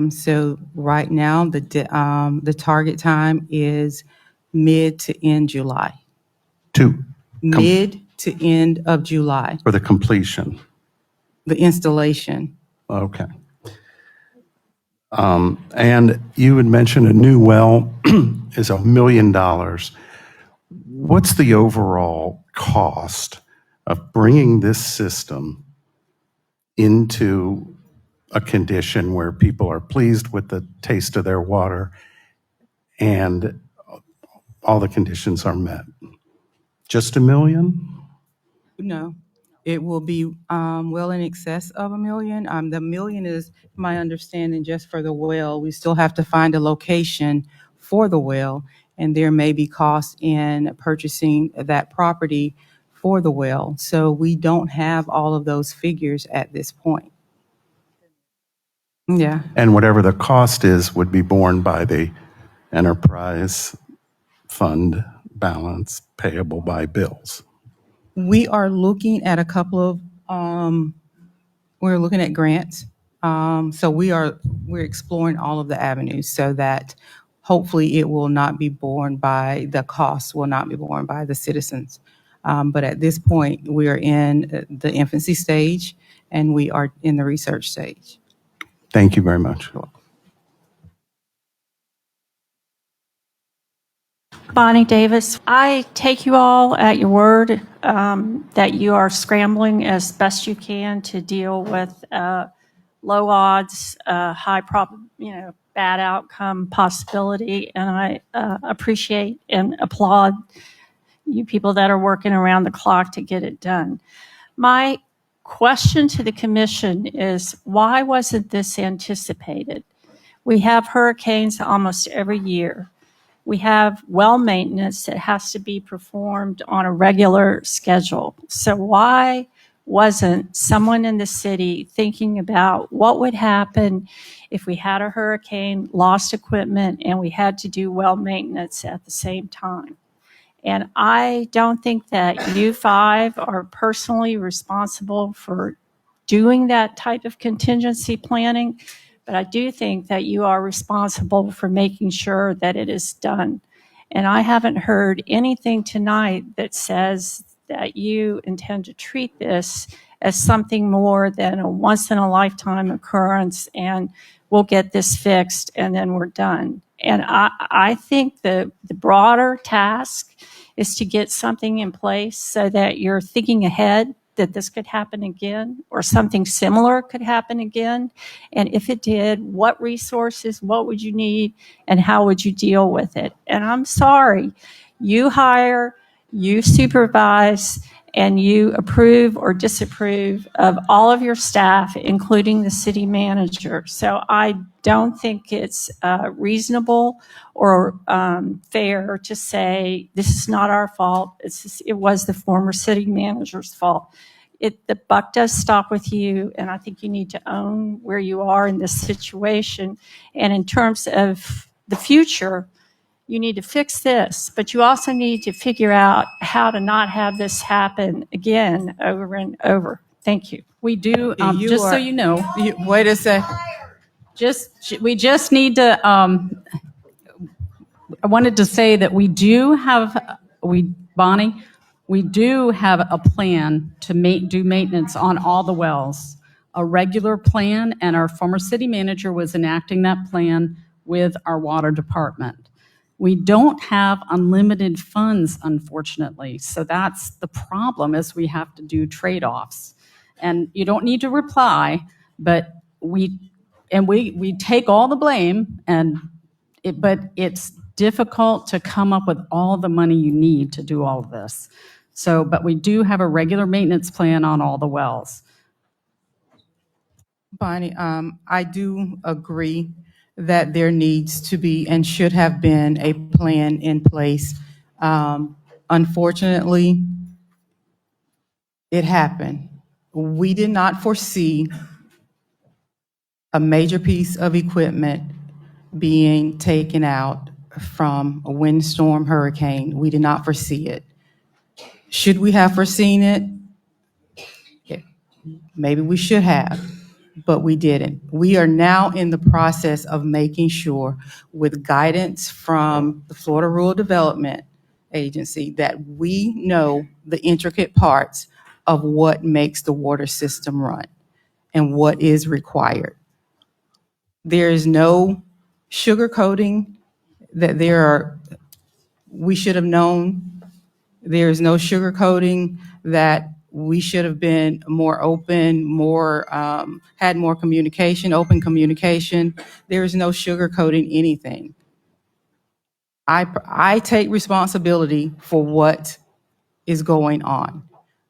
So right now, the target time is mid to end July. Mid to end of July, For the completion. the installation. Okay. And you had mentioned a new well is $1 million. What's the overall cost of bringing this system into a condition where people are pleased with the taste of their water and all the conditions are met? Just $1 million? No, it will be well in excess of $1 million. The $1 million is my understanding just for the well. We still have to find a location for the well, and there may be costs in purchasing that property for the well. So we don't have all of those figures at this point. Yeah. And whatever the cost is would be borne by the enterprise fund balance payable by bills. We are looking at a couple of, we're looking at grants. So we're exploring all of the avenues so that hopefully it will not be borne by, the costs will not be borne by the citizens. But at this point, we are in the infancy stage and we are in the research stage. Thank you very much. Bonnie Davis, I take you all at your word that you are scrambling as best you can to deal with low odds, high bad outcome possibility, and I appreciate and applaud you people that are working around the clock to get it done. My question to the commission is, why wasn't this anticipated? We have hurricanes almost every year. We have well maintenance that has to be performed on a regular schedule. So why wasn't someone in the city thinking about what would happen if we had a hurricane, lost equipment, and we had to do well maintenance at the same time? And I don't think that you five are personally responsible for doing that type of contingency planning, but I do think that you are responsible for making sure that it is done. And I haven't heard anything tonight that says that you intend to treat this as something more than a once in a lifetime occurrence and we'll get this fixed and then we're done. And I think the broader task is to get something in place so that you're thinking ahead that this could happen again or something similar could happen again. And if it did, what resources, what would you need, and how would you deal with it? And I'm sorry, you hire, you supervise, and you approve or disapprove of all of your staff, including the city manager. So I don't think it's reasonable or fair to say this is not our fault. It was the former city manager's fault. The buck does stop with you, and I think you need to own where you are in this situation. And in terms of the future, you need to fix this, but you also need to figure out how to not have this happen again over and over. Thank you. We do, You just so are- you know, Wait a sec. we just need to, I wanted to say that Bonnie, we do have a plan to do maintenance on all the wells, a regular plan, and our former city manager was enacting that plan with our water department. We don't have unlimited funds, unfortunately, so that's the problem, is we have to do trade-offs. And you don't need to reply, but we take all the blame, but it's difficult to come up with all the money you need to do all of this. So, but we do have a regular maintenance plan on all the wells. Bonnie, I do agree that there needs to be and should have been a plan in place. Unfortunately, it happened. We did not foresee a major piece of equipment being taken out from a windstorm hurricane. We did not foresee it. Should we have foreseen it? Yeah, maybe we should have. but we didn't. We are now in the process of making sure, with guidance from the Florida Rural Development Agency, that we know the intricate parts of what makes the water system run and what is required. There is no sugarcoating that we should have known. There is no sugarcoating that we should have been more open, had more communication, open communication. There is no sugarcoating anything. I take responsibility for what is going on.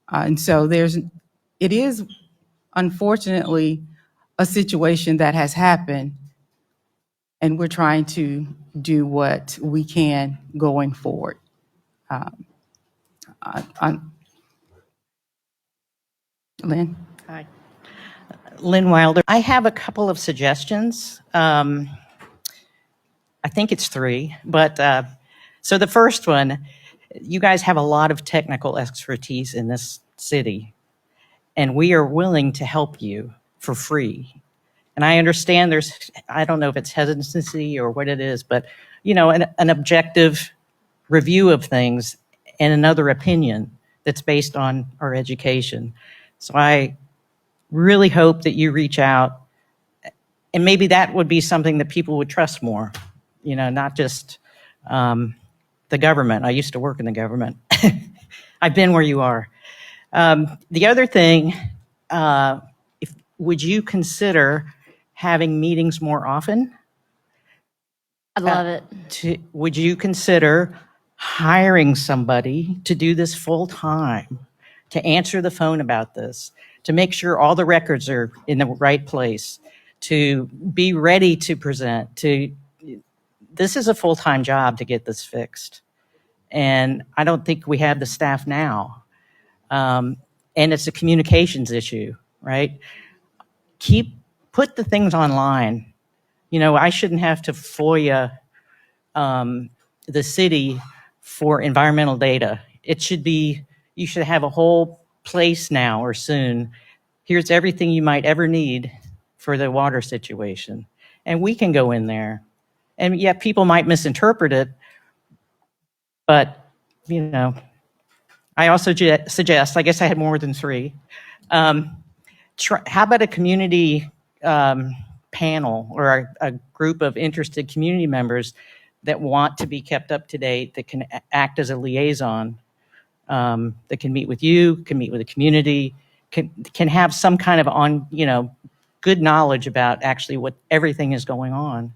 And so it is unfortunately a situation that has happened, and we're trying to do what we can going forward. Lynn? Hi. Lynn Wilder. I have a couple of suggestions. I think it's 3, but so the first one, you guys have a lot of technical expertise in this city, and we are willing to help you for free. And I understand I don't know if it's hesitancy or what it is, but an objective review of things and another opinion that's based on our education. So I really hope that you reach out, and maybe that would be something that people would trust more, not just the government. I used to work in the government. I've been where you are. The other thing, would you consider having meetings more often? I love it. Would you consider hiring somebody to do this full time, to answer the phone about this, to make sure all the records are in the right place, to be ready to present? This is a full-time job to get this fixed. And I don't think we have the staff now. And it's a communications issue, right? Put the things online. I shouldn't have to FOIA the city for environmental data. You should have a whole place now or soon. Here's everything you might ever need for the water situation. And we can go in there. And yeah, people might misinterpret it, but, I also suggest, I guess I had more than 3, how about a community panel or a group of interested community members that want to be kept up to date, that can act as a liaison, that can meet with you, can meet with the community, can have some kind of good knowledge about actually what everything is going on.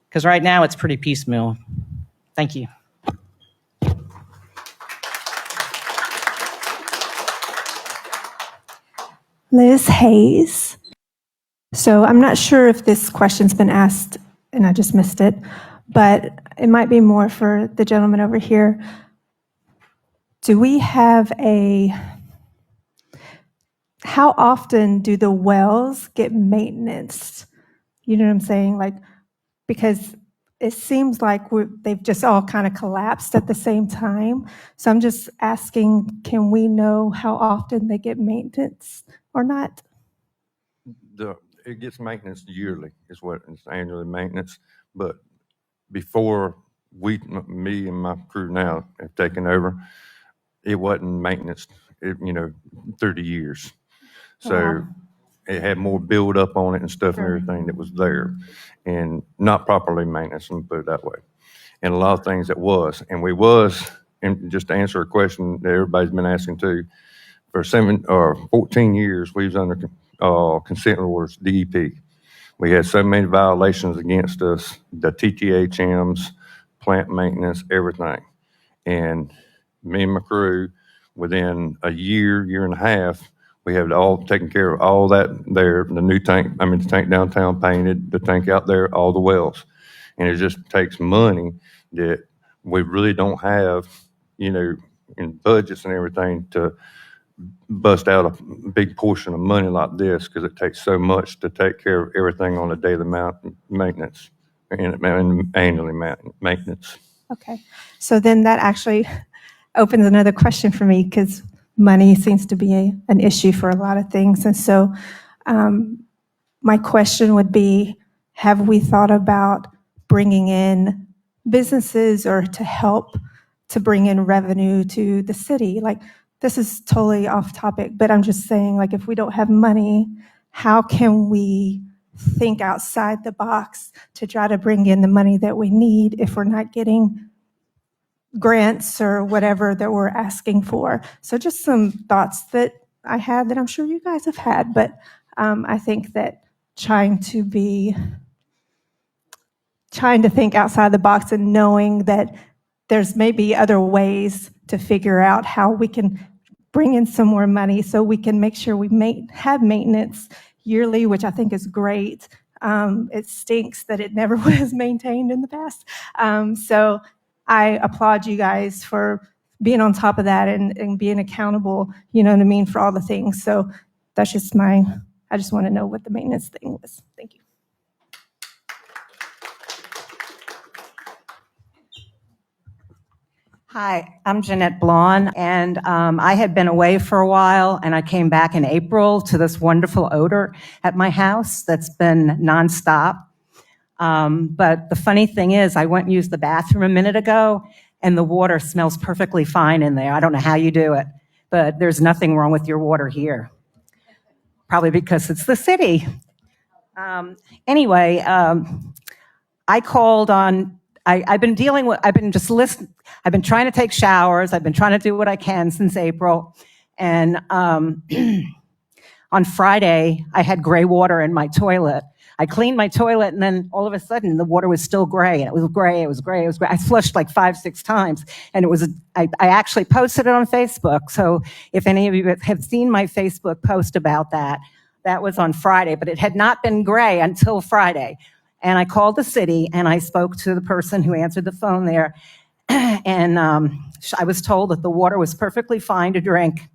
Because right now it's pretty piecemeal. Thank you. Liz Hayes. So I'm not sure if this question's been asked and I just missed it, but it might be more for the gentleman over here. Do we have how often do the wells get maintenance? You know what I'm saying? Because it seems like they've just all kind of collapsed at the same time. So I'm just asking, can we know how often they get maintenance or not? It gets maintenance yearly, is what it's annually maintenance. But before me and my crew now have taken over, it wasn't maintenance, 30 years. So it had more build up on it and stuff and everything that was there, and not properly maintenance, let me put it that way. And a lot of things that was, and just to answer a question that everybody's been asking too, for 14 years, we was under consent orders, DEP. We had so many violations against us, the TTHMs, plant maintenance, everything. And me and my crew, within a year and a half, we have all taken care of all that there, the tank downtown painted, the tank out there, all the wells. And it just takes money that we really don't have, in budgets and everything to bust out a big portion of money like this, because it takes so much to take care of everything on a daily maintenance and annually maintenance. Okay. So then that actually opens another question for me, because money seems to be an issue for a lot of things. And so my question would be, have we thought about bringing in businesses or to help to bring in revenue to the city? Like, this is totally off topic, but I'm just saying, like, if we don't have money, how can we think outside the box to try to bring in the money that we need if we're not getting grants or whatever that we're asking for? So just some thoughts that I had that I'm sure you guys have had, but I think that trying to think outside the box and knowing that there's maybe other ways to figure out how we can bring in some more money so we can make sure we have maintenance yearly, which I think is great. It stinks that it never was maintained in the past. So I applaud you guys for being on top of that and being accountable, you know what I mean, for all the things. So that's just I just want to know what the maintenance thing was. Thank you. Hi, I'm Jeanette Blon, and I had been away for a while, and I came back in April to this wonderful odor at my house that's been nonstop. But the funny thing is, I went and used the bathroom a minute ago, and the water smells perfectly fine in there. I don't know how you do it, but there's nothing wrong with your water here. Probably because it's the city. Anyway, I called on. I've been dealing with, I've been trying to take showers. I've been trying to do what I can since April. And on Friday, I had gray water in my toilet. I cleaned my toilet, and then all of a sudden, the water was still gray. And it was gray, it was gray, it was gray. I flushed like 5-6 times. And I actually posted it on Facebook. So if any of you have seen my Facebook post about that, that was on Friday. But it had not been gray until Friday. And I called the city, and I spoke to the person who answered the phone there. And I was told that the water was perfectly fine to drink,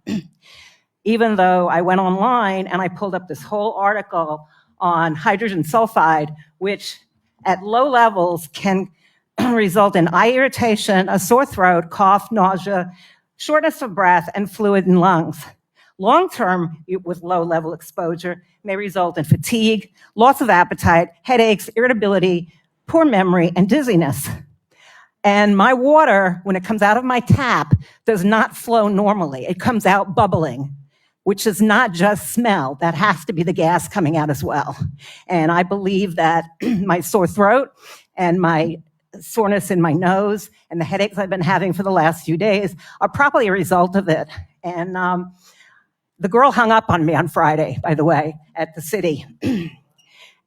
even though I went online and I pulled up this whole article on hydrogen sulfide, which at low levels can result in eye irritation, a sore throat, cough, nausea, shortness of breath, and fluid in lungs. Long-term, with low-level exposure, may result in fatigue, loss of appetite, headaches, irritability, poor memory, and dizziness. And my water, when it comes out of my tap, does not flow normally. It comes out bubbling, which is not just smell. That has to be the gas coming out as well. And I believe that my sore throat and my soreness in my nose and the headaches I've been having for the last few days are probably a result of it. And the girl hung up on me on Friday, by the way, at the city,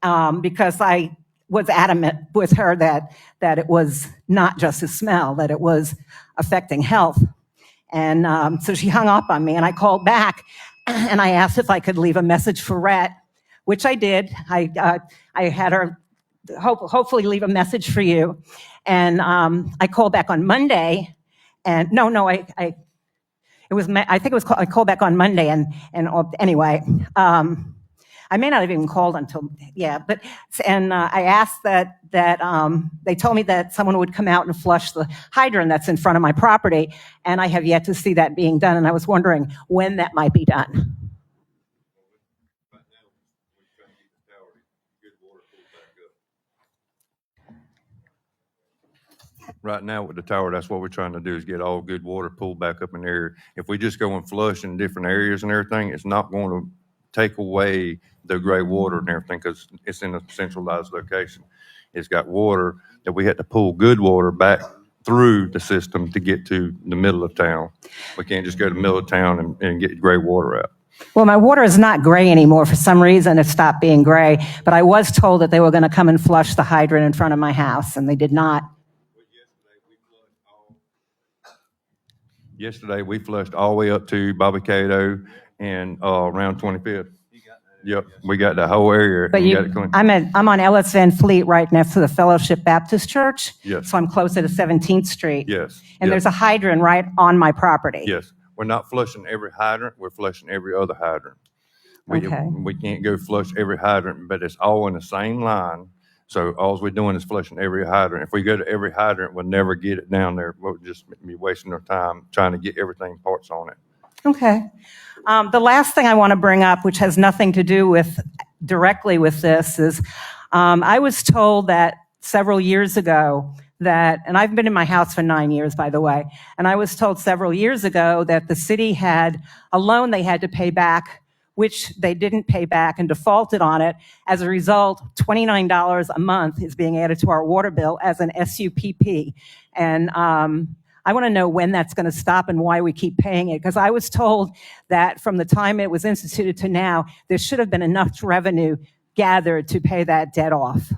because I was adamant with her that it was not just a smell, that it was affecting health. And so she hung up on me, and I called back, and I asked if I could leave a message for Rhett, which I did. I had her hopefully leave a message for you. And I called back on Monday, and I called back on Monday, and anyway, I may not have even called until, I asked that they told me that someone would come out and flush the hydrant that's in front of my property, and I have yet to see that being done, and I was wondering when that might be done. Right now with the tower, that's what we're trying to do, is get all good water pulled back up in the area. If we just go and flush in different areas and everything, it's not going to take away the gray water and everything, because it's in a centralized location. It's got water that we had to pull good water back through the system to get to the middle of town. We can't just go to the middle of town and get gray water out. Well, my water is not gray anymore. For some reason, it stopped being gray, but I was told that they were going to come and flush the hydrant in front of my house, and they did not. Yesterday, we flushed all the way up to Bobby Cato and around 25th. Yep, we got the whole area. But got it clean. I'm on Ellis Van Fleet, right next to the Fellowship Baptist Church. Yes. So I'm closer to 17th Street. Yes. And yes. there's a hydrant right on my property. Yes. We're not flushing every hydrant. We're flushing every other hydrant. We can't go flush every hydrant, but it's all in the same line. So all we're doing is flushing every hydrant. If we go to every hydrant, we'll never get it down there. We'll just be wasting our time trying to get everything parts on it. Okay. The last thing I want to bring up, which has nothing to do with directly with this is I was told that several years ago that, and I've been in my house for 9 years, by the way, and I was told several years ago that the city had a loan they had to pay back, which they didn't pay back and defaulted on it. As a result, $29 a month is being added to our water bill as an SUPP. And I want to know when that's going to stop and why we keep paying it, because I was told that from the time it was instituted to now, there should have been enough revenue gathered to pay that debt off.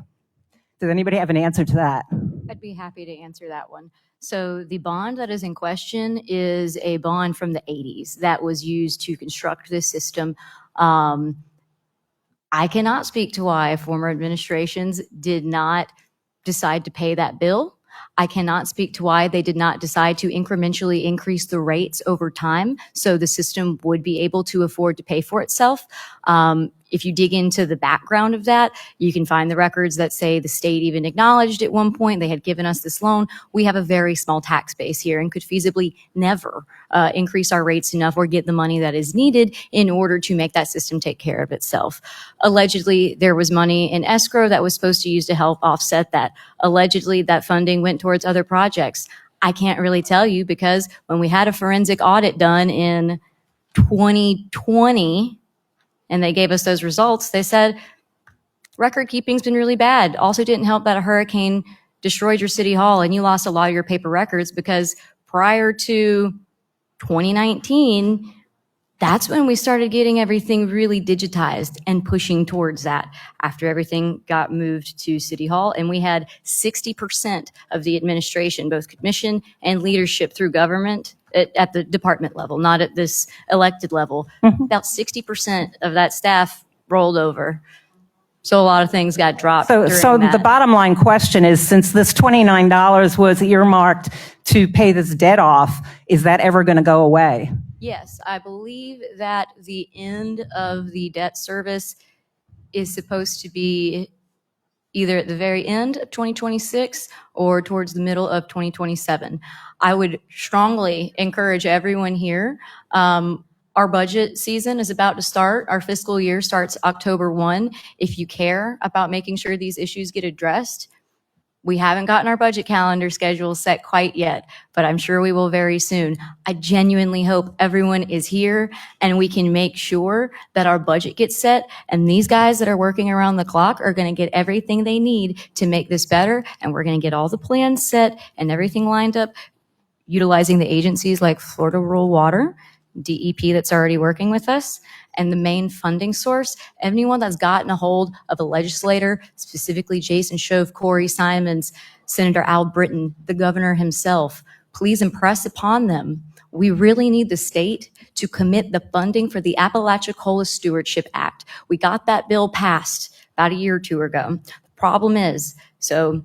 Does anybody have an answer to that? I'd be happy to answer that one. So the bond that is in question is a bond from the 80s that was used to construct this system. I cannot speak to why former administrations did not decide to pay that bill. I cannot speak to why they did not decide to incrementally increase the rates over time so the system would be able to afford to pay for itself. If you dig into the background of that, you can find the records that say the state even acknowledged at one point they had given us this loan. We have a very small tax base here and could feasibly never increase our rates enough or get the money that is needed in order to make that system take care of itself. Allegedly, there was money in escrow that was supposed to use to help offset that. Allegedly, that funding went towards other projects. I can't really tell you because when we had a forensic audit done in 2020, and they gave us those results, they said record keeping's been really bad. Also didn't help that a hurricane destroyed your city hall and you lost a lot of your paper records because prior to 2019, that's when we started getting everything really digitized and pushing towards that after everything got moved to City Hall. And we had 60% of the administration, both commission and leadership through government at the department level, not at this elected level. About 60% of that staff rolled over. So a lot of things got dropped. So during that. the bottom line question is, since this $29 was earmarked to pay this debt off, is that ever going to go away? Yes, I believe that the end of the debt service is supposed to be either at the very end of 2026 or towards the middle of 2027. I would strongly encourage everyone here. Our budget season is about to start. Our fiscal year starts October 1. If you care about making sure these issues get addressed, we haven't gotten our budget calendar schedule set quite yet, but I'm sure we will very soon. I genuinely hope everyone is here and we can make sure that our budget gets set and these guys that are working around the clock are going to get everything they need to make this better, and we're going to get all the plans set and everything lined up utilizing the agencies like Florida Rural Water, DEP that's already working with us, and the main funding source. Anyone that's gotten a hold of a legislator, specifically Jason Shove, Corey Simons, Senator Al Britton, the governor himself, please impress upon them. We really need the state to commit the funding for the Apalachicola Stewardship Act. We got that bill passed about a year or two ago. The problem is, so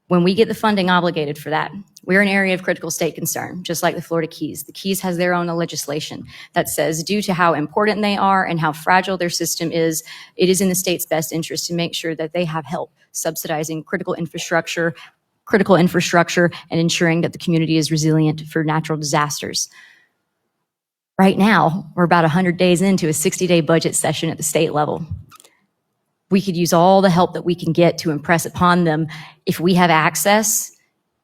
when we get the funding obligated for that, we're an area of critical state concern, just like the Florida Keys. The Keys has their own legislation that says due to how important they are and how fragile their system is, it is in the state's best interest to make sure that they have help subsidizing critical infrastructure and ensuring that the community is resilient for natural disasters. Right now, we're about 100 days into a 60-day budget session at the state level. We could use all the help that we can get to impress upon them. If we have access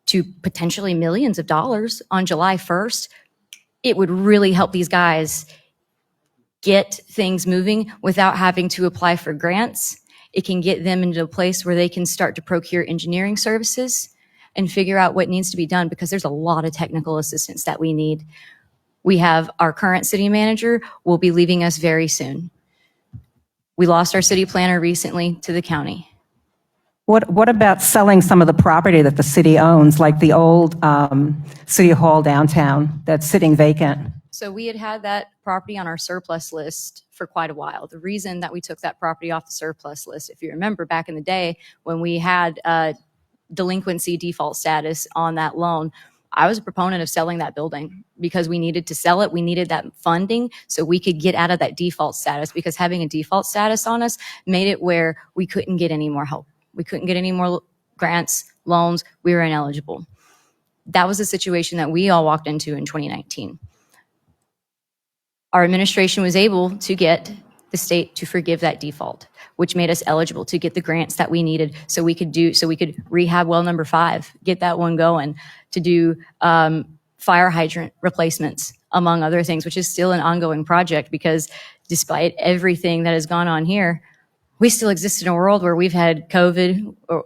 to potentially millions of dollars on July 1st, it would really help these guys get things moving without having to apply for grants. It can get them into a place where they can start to procure engineering services and figure out what needs to be done, because there's a lot of technical assistance that we need. We have our current city manager will be leaving us very soon. We lost our city planner recently to the county. What about selling some of the property that the city owns, like the old City Hall downtown that's sitting vacant? So we had that property on our surplus list for quite a while. The reason that we took that property off the surplus list, if you remember back in the day when we had delinquency default status on that loan, I was a proponent of selling that building because we needed to sell it. We needed that funding so we could get out of that default status, because having a default status on us made it where we couldn't get any more help. We couldn't get any more grants, loans. We were ineligible. That was a situation that we all walked into in 2019. Our administration was able to get the state to forgive that default, which made us eligible to get the grants that we needed so we could rehab well number 5, get that one going, to do fire hydrant replacements, among other things, which is still an ongoing project because despite everything that has gone on here, we still exist in a world where we've had COVID, or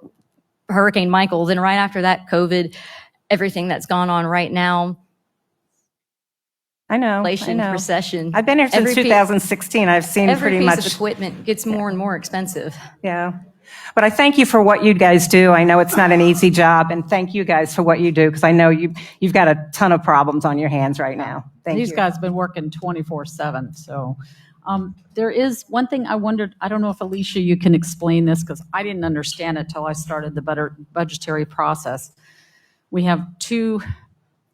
Hurricane Michael, then right after that, COVID, everything that's gone on right now. I know. Inflation, recession. I've been here since 2016. I've seen every pretty piece much. of equipment gets more and more expensive. Yeah. But I thank you for what you guys do. I know it's not an easy job, and thank you guys for what you do, because I know you've got a ton of problems on your hands right now. Thank These you. guys have been working 24/7. So there is one thing I wondered, I don't know if Alicia, you can explain this, because I didn't understand it till I started the budgetary process. We have 2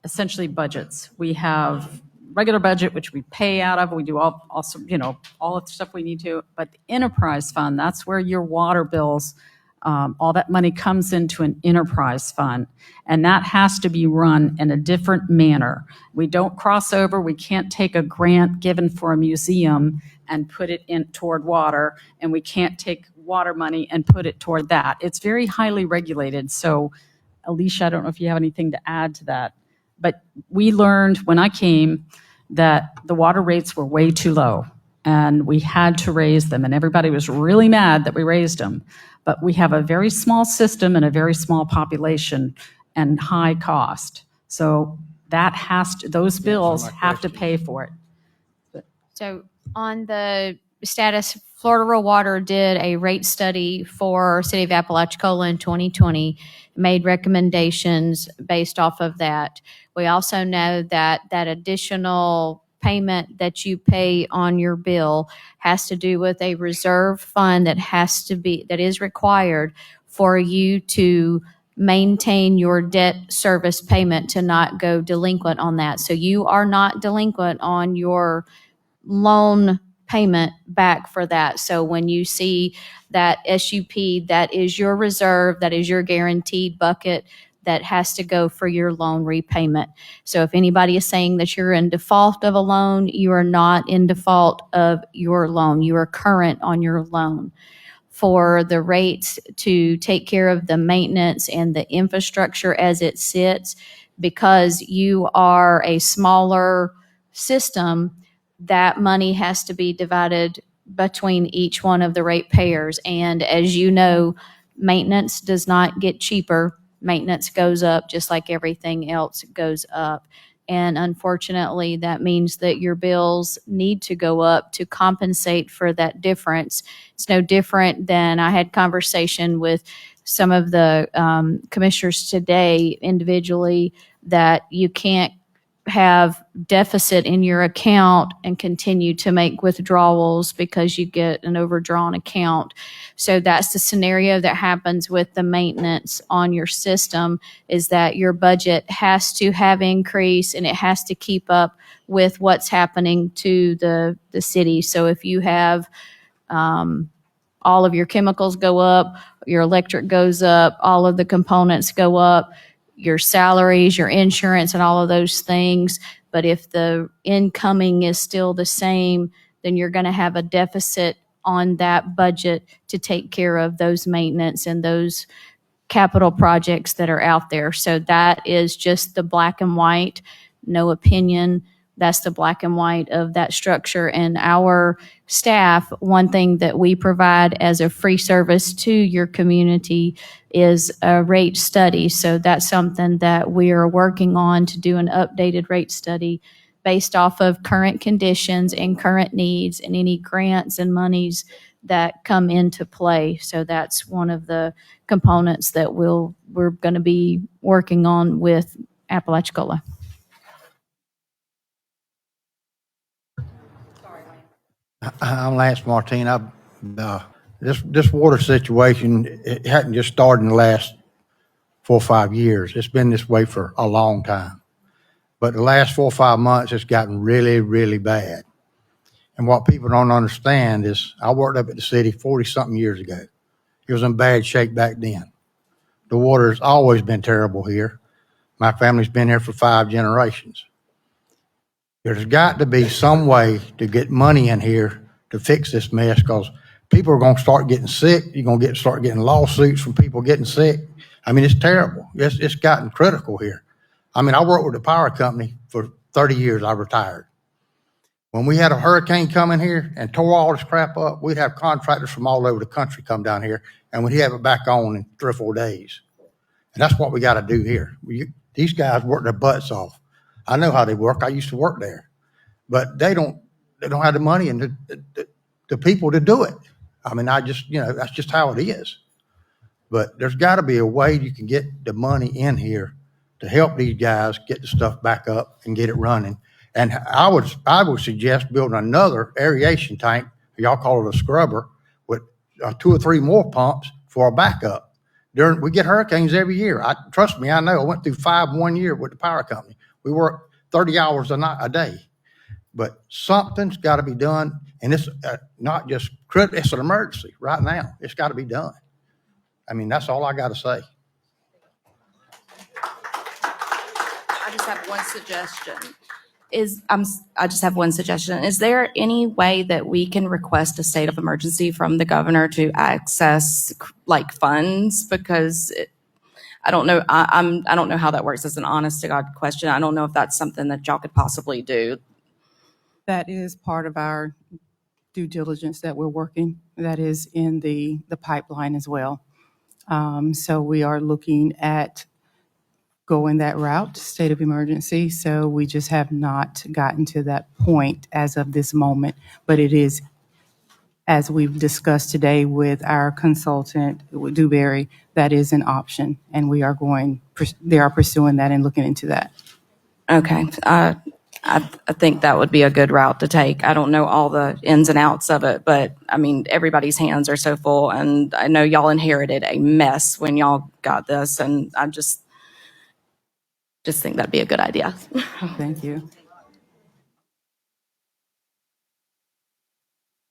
essentially budgets. We have regular budget, which we pay out of. We do all the stuff we need to. But the enterprise fund, that's where your water bills, all that money comes into an enterprise fund. And that has to be run in a different manner. We don't cross over. We can't take a grant given for a museum and put it in toward water. And we can't take water money and put it toward that. It's very highly regulated. So, Alicia, I don't know if you have anything to add to that. But we learned when I came that the water rates were way too low, and we had to raise them, and everybody was really mad that we raised them. But we have a very small system and a very small population and high cost. So those bills have to pay for it. So on the status, Florida Rural Water did a rate study for City of Apalachicola in 2020, made recommendations based off of that. We also know that that additional payment that you pay on your bill has to do with a reserve fund that is required for you to maintain your debt service payment, to not go delinquent on that. So you are not delinquent on your loan payment back for that. So when you see that SUP, that is your reserve, that is your guaranteed bucket that has to go for your loan repayment. So if anybody is saying that you're in default of a loan, you are not in default of your loan. You are current on your loan. For the rates to take care of the maintenance and the infrastructure as it sits, because you are a smaller system, that money has to be divided between each one of the ratepayers. And as you know, maintenance does not get cheaper. Maintenance goes up just like everything else goes up. And unfortunately, that means that your bills need to go up to compensate for that difference. It's no different than I had conversation with some of the commissioners today individually, that you can't have deficit in your account and continue to make withdrawals because you get an overdrawn account. So that's the scenario that happens with the maintenance on your system, is that your budget has to have increase and it has to keep up with what's happening to the city. So if you have all of your chemicals go up, your electric goes up, all of the components go up, your salaries, your insurance, and all of those things. But if the incoming is still the same, then you're going to have a deficit on that budget to take care of those maintenance and those capital projects that are out there. So that is just the black and white, no opinion. That's the black and white of that structure. And our staff, one thing that we provide as a free service to your community is a rate study. So that's something that we are working on, to do an updated rate study based off of current conditions and current needs and any grants and monies that come into play. So that's one of the components that we're going to be working on with Apalachicola. I'm Lance Martin. This water situation, it hadn't just started in the last 4 or 5 years. It's been this way for a long time. But the last 4 or 5 months, it's gotten really, really bad. And what people don't understand is, I worked up at the city 40-something years ago. It was in bad shape back then. The water's always been terrible here. My family's been here for 5 generations. There's got to be some way to get money in here to fix this mess, because people are going to start getting sick. You're going to start getting lawsuits from people getting sick. I mean, it's terrible. It's gotten critical here. I mean, I worked with the power company for 30 years. I retired. When we had a hurricane come in here and tore all this crap up, we'd have contractors from all over the country come down here, and we'd have it back on in 3 or 4 days. And that's what we got to do here. These guys work their butts off. I know how they work. I used to work there, but they don't have the money and the people to do it. I mean, that's just how it is. But there's got to be a way you can get the money in here to help these guys get the stuff back up and get it running. And I would suggest building another aeration tank, y'all call it a scrubber, with 2 or 3 more pumps for a backup. We get hurricanes every year. Trust me, I know. I went through 5 one year with the power company. We work 30 hours a day. But something's got to be done, and it's not just critical. It's an emergency right now. It's got to be done. I mean, that's all I got to say. I just have one suggestion. I just have one suggestion. Is there any way that we can request a state of emergency from the governor to access like funds? Because I don't know. I don't know how that works. As an honest to God question, I don't know if that's something that y'all could possibly do. That is part of our due diligence that we're working. That is in the pipeline as well. So we are looking at going that route, state of emergency. So we just have not gotten to that point as of this moment. But it is, as we've discussed today with our consultant, Dewberry, that is an option. And they are pursuing that and looking into that. Okay. I think that would be a good route to take. I don't know all the ins and outs of it, but I mean, everybody's hands are so full, and I know y'all inherited a mess when y'all got this, and I just think that'd be a good idea. Thank you.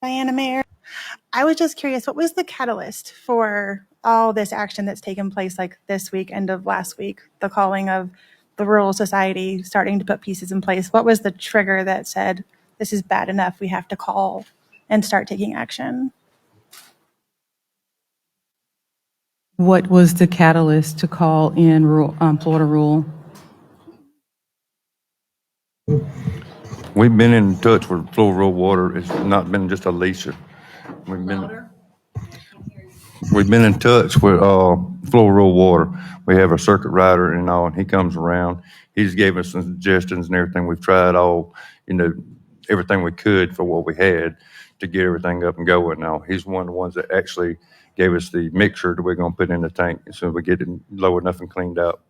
Diana, Mayor, I was just curious, what was the catalyst for all this action that's taken place like this week, end of last week, the calling of the Rural Society starting to put pieces in place? What was the trigger that said, this is bad enough, we have to call and start taking action? What was the catalyst to call in Florida Rural? We've been in touch with Florida Rural Water. It's not been just Alicia. We've been in touch with Florida Rural Water. We have a circuit rider and all, and he comes around. He's gave us some suggestions and everything. We've tried everything we could for what we had to get everything up and going now. He's one of the ones that actually gave us the mixture that we're going to put in the tank as soon as we get it low enough and cleaned out.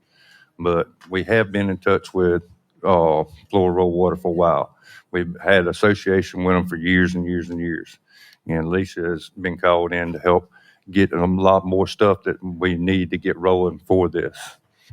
But we have been in touch with Florida Rural Water for a while. We've had association with them for years and years and years. And Alicia has been called in to help get a lot more stuff that we need to get rolling for this.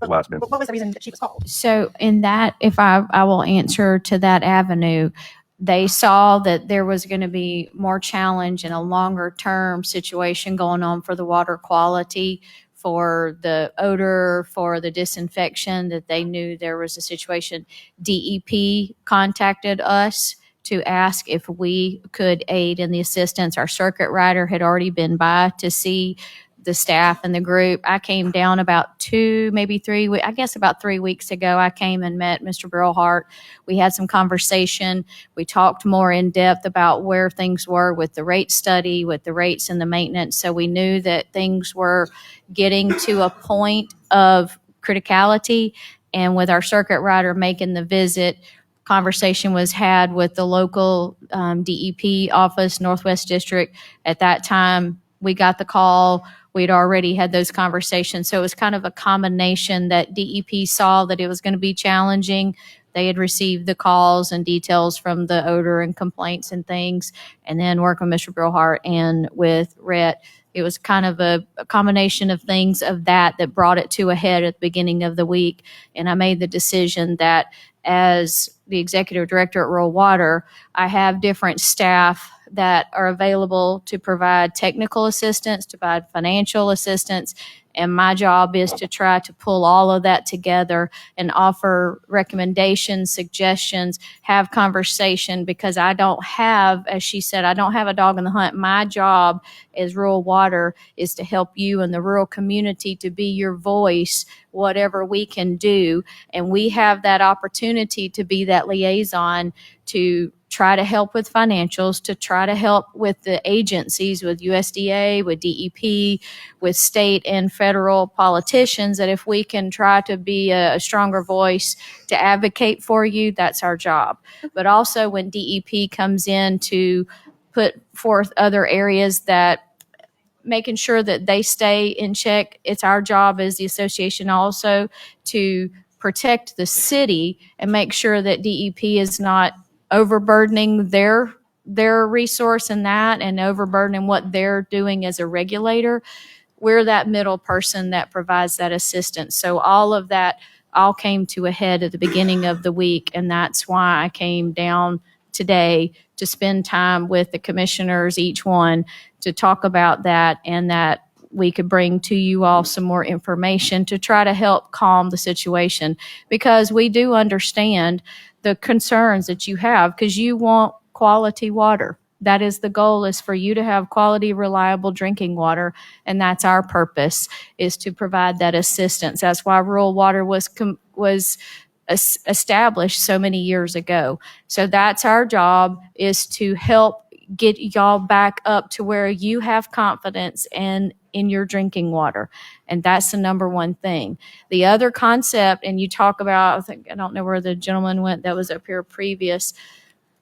But what was the reason that she was called? So in that, if I will answer to that avenue, they saw that there was going to be more challenge and a longer term situation going on for the water quality, for the odor, for the disinfection, that they knew there was a situation. DEP contacted us to ask if we could aid in the assistance. Our circuit rider had already been by to see the staff and the group. I came down about 2, maybe 3, I guess about 3 weeks ago. I came and met Mr. Brillhart. We had some conversation. We talked more in depth about where things were with the rate study, with the rates and the maintenance. So we knew that things were getting to a point of criticality. And with our circuit rider making the visit, conversation was had with the local DEP office, Northwest District. At that time, we got the call. We'd already had those conversations. So it was kind of a combination that DEP saw that it was going to be challenging. They had received the calls and details from the odor and complaints and things. And then working with Mr. Brillhart and with Rhett, it was kind of a combination of things of that brought it to a head at the beginning of the week. And I made the decision that as the executive director at Rural Water, I have different staff that are available to provide technical assistance, to provide financial assistance. And my job is to try to pull all of that together and offer recommendations, suggestions, have conversation, because I don't have, as she said, I don't have a dog in the hunt. My job as rural water is to help you in the rural community, to be your voice, whatever we can do. And we have that opportunity to be that liaison, to try to help with financials, to try to help with the agencies, with USDA, with DEP, with state and federal politicians, that if we can try to be a stronger voice to advocate for you, that's our job. But also when DEP comes in to put forth other areas that making sure that they stay in check, it's our job as the association also to protect the city and make sure that DEP is not overburdening their resource in that and overburdening what they're doing as a regulator. We're that middle person that provides that assistance. So all of that all came to a head at the beginning of the week, and that's why I came down today to spend time with the commissioners, each one, to talk about that, and that we could bring to you all some more information to try to help calm the situation, because we do understand the concerns that you have, because you want quality water. That is the goal, is for you to have quality, reliable drinking water, and that's our purpose, is to provide that assistance. That's why rural water was established so many years ago. So that's our job, is to help get y'all back up to where you have confidence in your drinking water. And that's the number one thing. The other concept, and you talk about, I don't know where the gentleman went that was up here previous,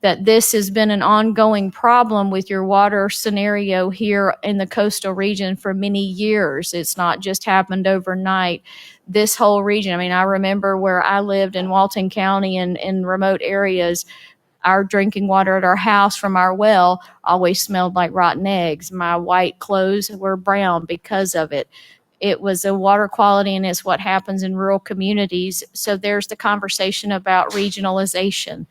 that this has been an ongoing problem with your water scenario here in the coastal region for many years. It's not just happened overnight. This whole region, I mean, I remember where I lived in Walton County and in remote areas, our drinking water at our house from our well always smelled like rotten eggs. My white clothes were brown because of it. It was a water quality, and it's what happens in rural communities. So there's the conversation about regionalization,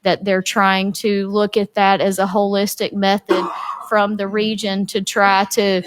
that they're trying to look at that as a holistic method from the region to try to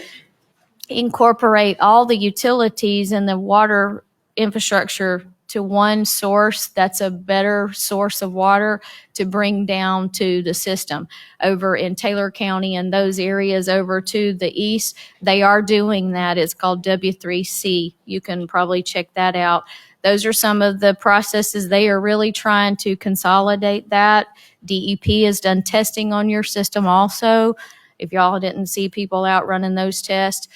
incorporate all the utilities and the water infrastructure to one source that's a better source of water to bring down to the system. Over in Taylor County and those areas over to the east, they are doing that. It's called W3C. You can probably check that out. Those are some of the processes. They are really trying to consolidate that. DEP has done testing on your system also. If y'all didn't see people out running those tests,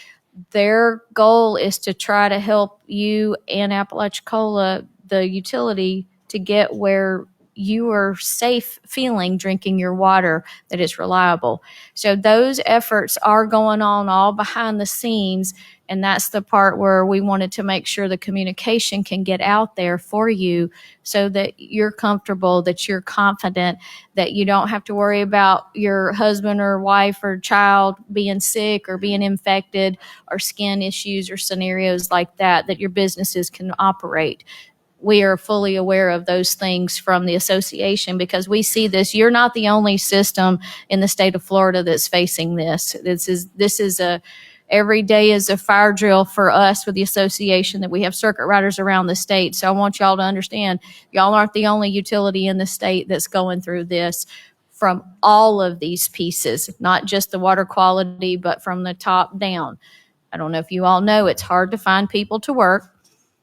their goal is to try to help you and Apalachicola, the utility, to get where you are safe feeling drinking your water, that it's reliable. So those efforts are going on all behind the scenes, and that's the part where we wanted to make sure the communication can get out there for you so that you're comfortable, that you're confident, that you don't have to worry about your husband or wife or child being sick or being infected or skin issues or scenarios like that, that your businesses can operate. We are fully aware of those things from the association, because we see this. You're not the only system in the state of Florida that's facing this. This is a every day is a fire drill for us with the association, that we have circuit riders around the state. So I want y'all to understand, y'all aren't the only utility in the state that's going through this, from all of these pieces, not just the water quality, but from the top down. I don't know if you all know, it's hard to find people to work.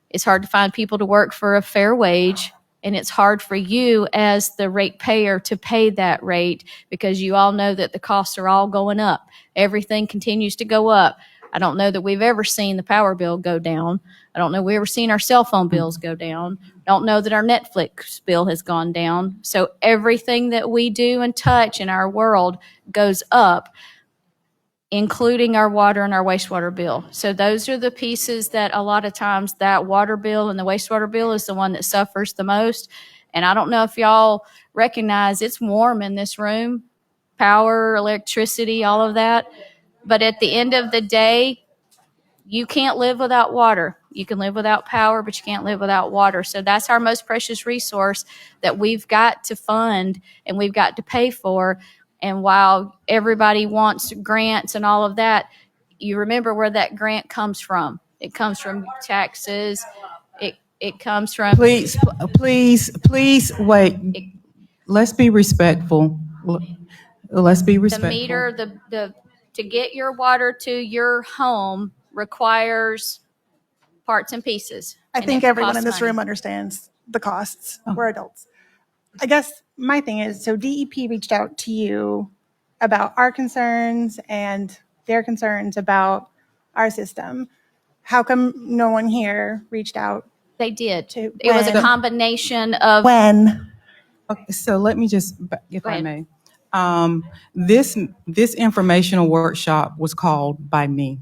It's hard to find people to work for a fair wage, and it's hard for you as the ratepayer to pay that rate, because you all know that the costs are all going up. Everything continues to go up. I don't know that we've ever seen the power bill go down. I don't know we've ever seen our cell phone bills go down. I don't know that our Netflix bill has gone down. So everything that we do and touch in our world goes up, including our water and our wastewater bill. So those are the pieces that a lot of times that water bill and the wastewater bill is the one that suffers the most. And I don't know if y'all recognize, it's warm in this room, power, electricity, all of that. But at the end of the day, you can't live without water. You can live without power, but you can't live without water. So that's our most precious resource that we've got to fund and we've got to pay for. And while everybody wants grants and all of that, you remember where that grant comes from. It comes from taxes. It comes from. Please wait. Let's be respectful. Let's be The respectful. meter, to get your water to your home requires parts and pieces. I and think it everyone costs in this money. room understands the costs. We're adults. I guess my thing is, so DEP reached out to you about our concerns and their concerns about our system. How come no one here reached out? They did. To It was a when? combination of. When? Okay, so let me just, if Go I ahead. may. This informational workshop was called by me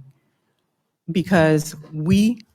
because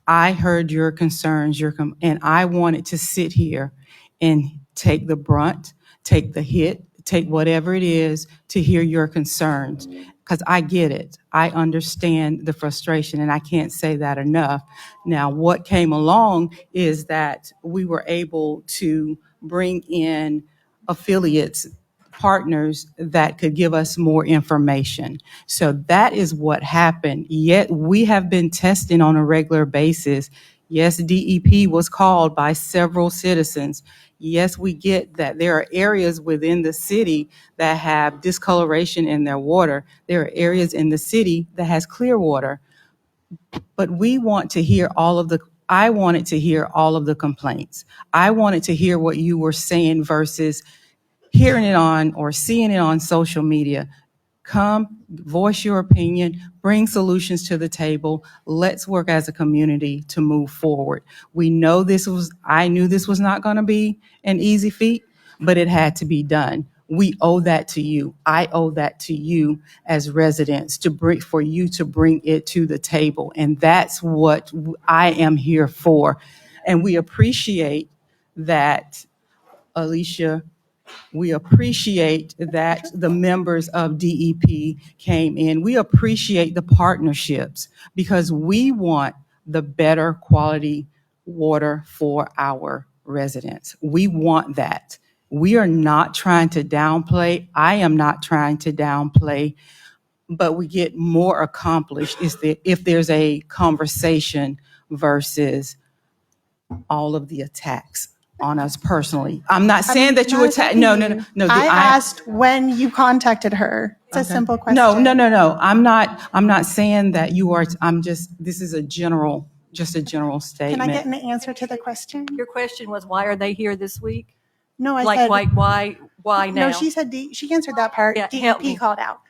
I heard your concerns, and I wanted to sit here and take the brunt, take the hit, take whatever it is to hear your concerns. Because I get it. I understand the frustration, and I can't say that enough. Now, what came along is that we were able to bring in affiliates, partners that could give us more information. So that is what happened. Yet we have been testing on a regular basis. Yes, DEP was called by several citizens. Yes, we get that there are areas within the city that have discoloration in their water. There are areas in the city that has clear water. But we want to hear I wanted to hear all of the complaints. I wanted to hear what you were saying versus hearing it on or seeing it on social media. Come, voice your opinion, bring solutions to the table. Let's work as a community to move forward. I knew this was not going to be an easy feat, but it had to be done. We owe that to you. I owe that to you as residents for you to bring it to the table. And that's what I am here for. And we appreciate that, Alicia. We appreciate that the members of DEP came in. We appreciate the partnerships because we want the better quality water for our residents. We want that. We are not trying to downplay. I am not trying to downplay, but we get more accomplished if there's a conversation versus all of the attacks on us personally. I'm not saying that you attack. No. I asked when you contacted her. It's a simple question. No. I'm not saying that you are. This is a general statement. Can I get an answer to the question? Your question was, why are they here this week? No, I Like, said. why now? No, she said she answered that part. Yeah, help DEP me. called out.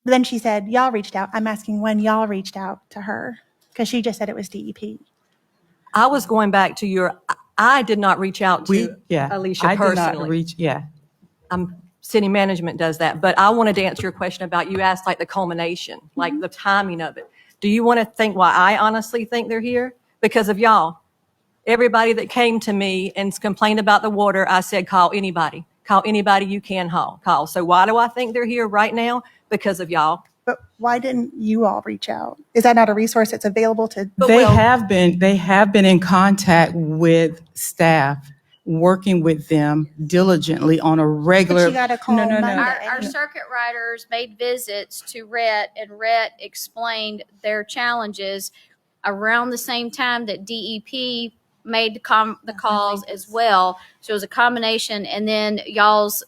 Then she said y'all reached out. I'm asking when y'all reached out to her because she just said it was DEP. I was going back to I did not reach out to Alicia I personally. did not reach. Yeah. City management does that. But I wanted to answer your question about, you asked like the culmination, like the timing of it. Do you want to think why I honestly think they're here? Because of y'all. Everybody that came to me and complained about the water, I said, call anybody. Call anybody you can call. So why do I think they're here right now? Because of y'all. But why didn't you all reach out? Is that not a resource that's available to? They have been in contact with staff, working with them diligently on a regular. But you got to call Monday. Our circuit riders made visits to Rhett, and Rhett explained their challenges around the same time that DEP made the calls as well. So it was a combination, and then y'all's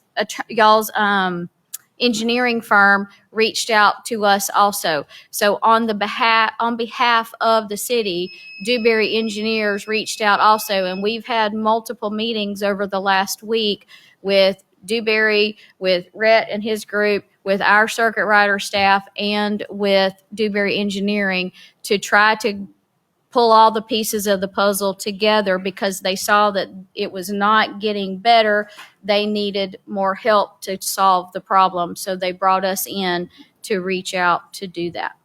engineering firm reached out to us also. So on behalf of the city, Dewberry Engineers reached out also, and we've had multiple meetings over the last week with Dewberry, with Rhett and his group, with our circuit rider staff, and with Dewberry Engineering to try to pull all the pieces of the puzzle together because they saw that it was not getting better. They needed more help to solve the problem. So they brought us in to reach out to do that.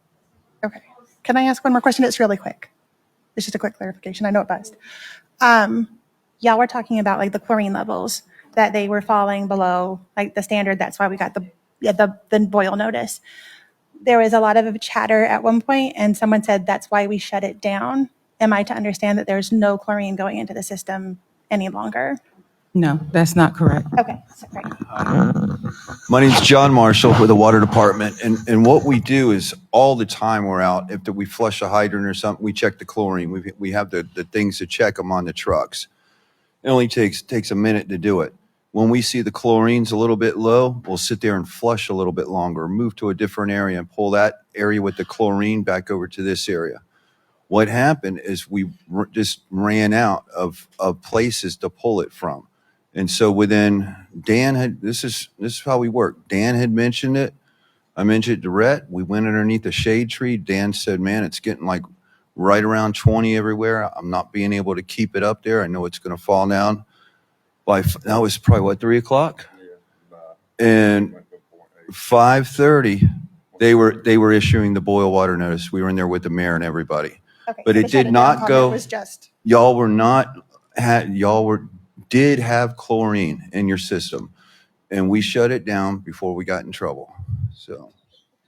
Okay. Can I ask one more question? It's really quick. It's just a quick clarification. I know it buzzed. Y'all were talking about like the chlorine levels, that they were falling below like the standard. That's why we got the boil notice. There was a lot of chatter at one point, and someone said that's why we shut it down. Am I to understand that there's no chlorine going into the system any longer? No, that's not correct. Okay, sorry. My name's John Marshall with the Water Department, and what we do is all the time we're out, if we flush a hydrant or something, we check the chlorine. We have the things to check them on the trucks. It only takes a minute to do it. When we see the chlorine's a little bit low, we'll sit there and flush a little bit longer, move to a different area and pull that area with the chlorine back over to this area. What happened is we just ran out of places to pull it from. And so this is how we work. Dan had mentioned it. I mentioned it to Rhett. We went underneath a shade tree. Dan said, man, it's getting like right around 20 everywhere. I'm not being able to keep it up there. I know it's going to fall down. That was probably 3 o'clock? And 5:30, they were issuing the boil water notice. We were in there with the mayor and everybody. Okay, But so it the shut did down not comment go. was just, Did have chlorine in your system, and we shut it down before we got in trouble. So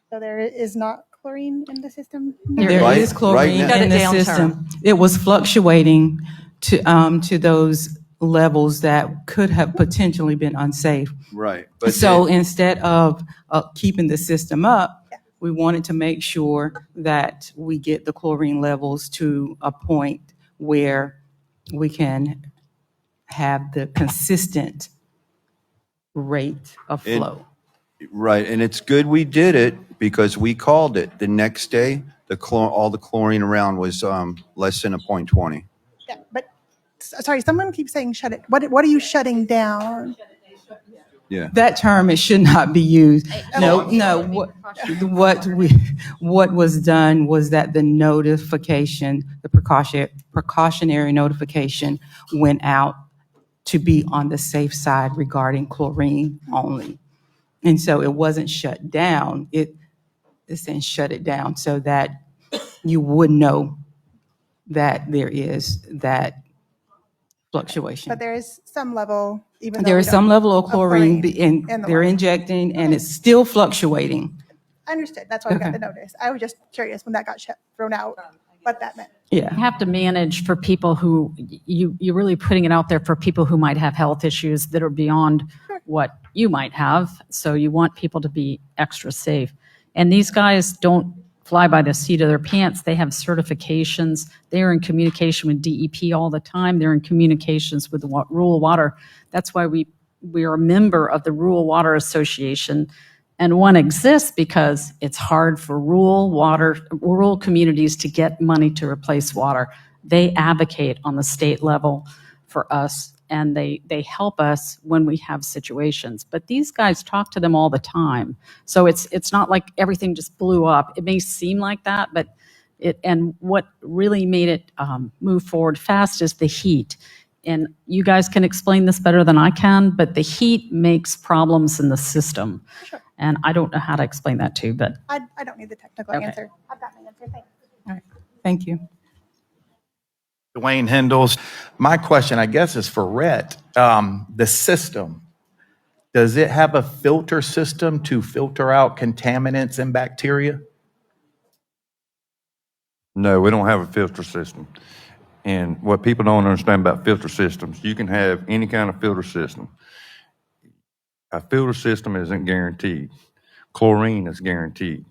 there is not chlorine in the system? There Right- is right chlorine now- Shut in it the down, system. It was fluctuating to those levels that could have potentially been unsafe. right, but So instead of keeping the system up, we wanted to make sure that we get the chlorine levels to a point where we can have the consistent rate of And- flow. right, and it's good we did it because we called it the next day. All the chlorine around was less than a 0.20. yeah, but, sorry, someone keeps saying shut it. What are you shutting down? Yeah. That term, it should not be used. No, what was done was that the notification, the precautionary notification went out to be on the safe side regarding chlorine only. And so it wasn't shut down. It's saying shut it down so that you would know that there is that fluctuation. But there is some level, even though There we is some don't- level of chlorine, in and the they're water. injecting, and it's still fluctuating. I understood. That's why we got Okay. the notice. I was just curious when that got thrown out, what that meant. Yeah. You have to manage for people who, you're really putting it out there for people who might have health issues that are beyond what you might have. So you want people to be extra safe. And these guys don't fly by the seat of their pants. They have certifications. They are in communication with DEP all the time. They're in communications with the Rural Water. That's why we are a member of the Rural Water Association. And one exists because it's hard for rural communities to get money to replace water. They advocate on the state level for us, and they help us when we have situations. But these guys talk to them all the time. So it's not like everything just blew up. It may seem like that, but and what really made it move forward fast is the heat. And you guys can explain this better than I can, but the heat makes problems in the system. Sure. And I don't know how to explain that to you, but I don't need the technical Okay. answer. I've got my answer. Thanks. All right. Thank you. Dwayne Hendels. My question, I guess, is for Rhett. The system, does it have a filter system to filter out contaminants and bacteria? No, we don't have a filter system. And what people don't understand about filter systems, you can have any kind of filter system. A filter system isn't guaranteed. Chlorine is guaranteed.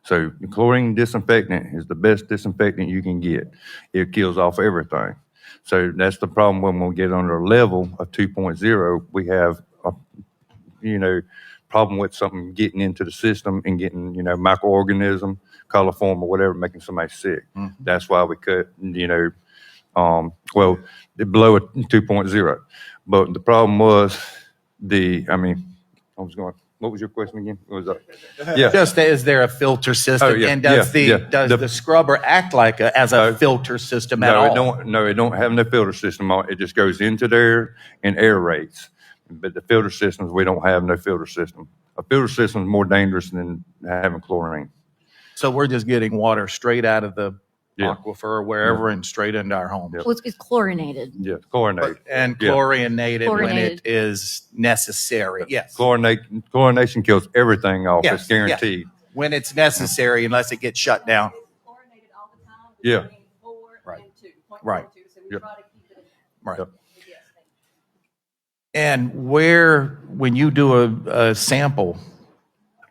So the chlorine disinfectant is the best disinfectant you can get. It kills off everything. So that's the problem when we get under a level of 2.0, we have a, problem with something getting into the system and getting, microorganism, coliform or whatever, making somebody sick. That's why we cut, below a 2.0. But the problem was what was your question again? What was that? Yeah. Just is there a filter system? Oh, yeah, And does the the scrubber act like as a filter system at all? It don't have no filter system on it. It just goes into there and aerates. But the filter systems, we don't have no filter system. A filter system is more dangerous than having chlorine. So we're just getting water straight out of the Yeah. aquifer or wherever and straight into our home. Well, it's chlorinated. Yeah, chlorinated. And Yeah. chlorinated when Chlorinated. it is necessary. Yes. Chlorination kills everything off. Yes, It's guaranteed. When it's necessary, unless it gets shut down. Yeah. Right. Right. Yep. Right. Yep. And where, when you do a sample,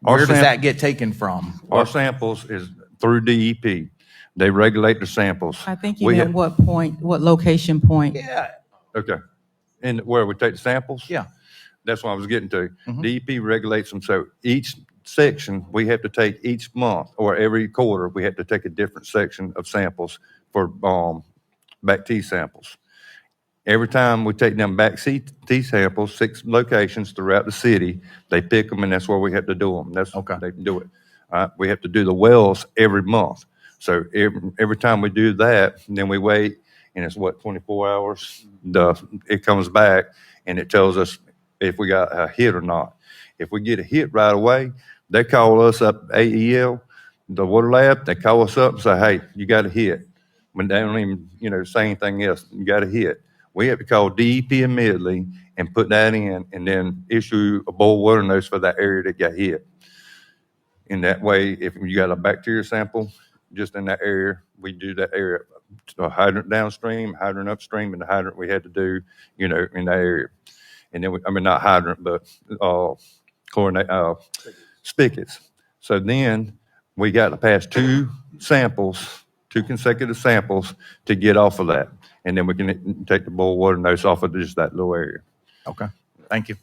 Our where does sam- that get taken from? Our samples is through DEP. They regulate the samples. I think you We meant have- what point, what location point? Yeah, Okay. And where we take the samples? yeah. That's what I was getting to. DEP regulates them, so each section, we have to take each month or every quarter, we have to take a different section of samples for back T samples. Every time we take them back T samples, 6 locations throughout the city, they pick them and that's where we have to do them. That's Okay. they can do it. We have to do the wells every month. So every time we do that, then we wait, and it's 24 hours? It comes back and it tells us if we got a hit or not. If we get a hit right away, they call us up, AEL, the water lab, they call us up and say, hey, you got a hit. When they don't even, say anything else, you got a hit. We have to call DEP immediately and put that in and then issue a boil water notice for that area that got hit. In that way, if you got a bacteria sample just in that area, we do that area. A hydrant downstream, hydrant upstream, and the hydrant we had to do, in that area. And then, not hydrant, but spigots. So then we got to pass 2 consecutive samples to get off of that. And then we can take the boil water notice off of just that little area. Okay, thank you.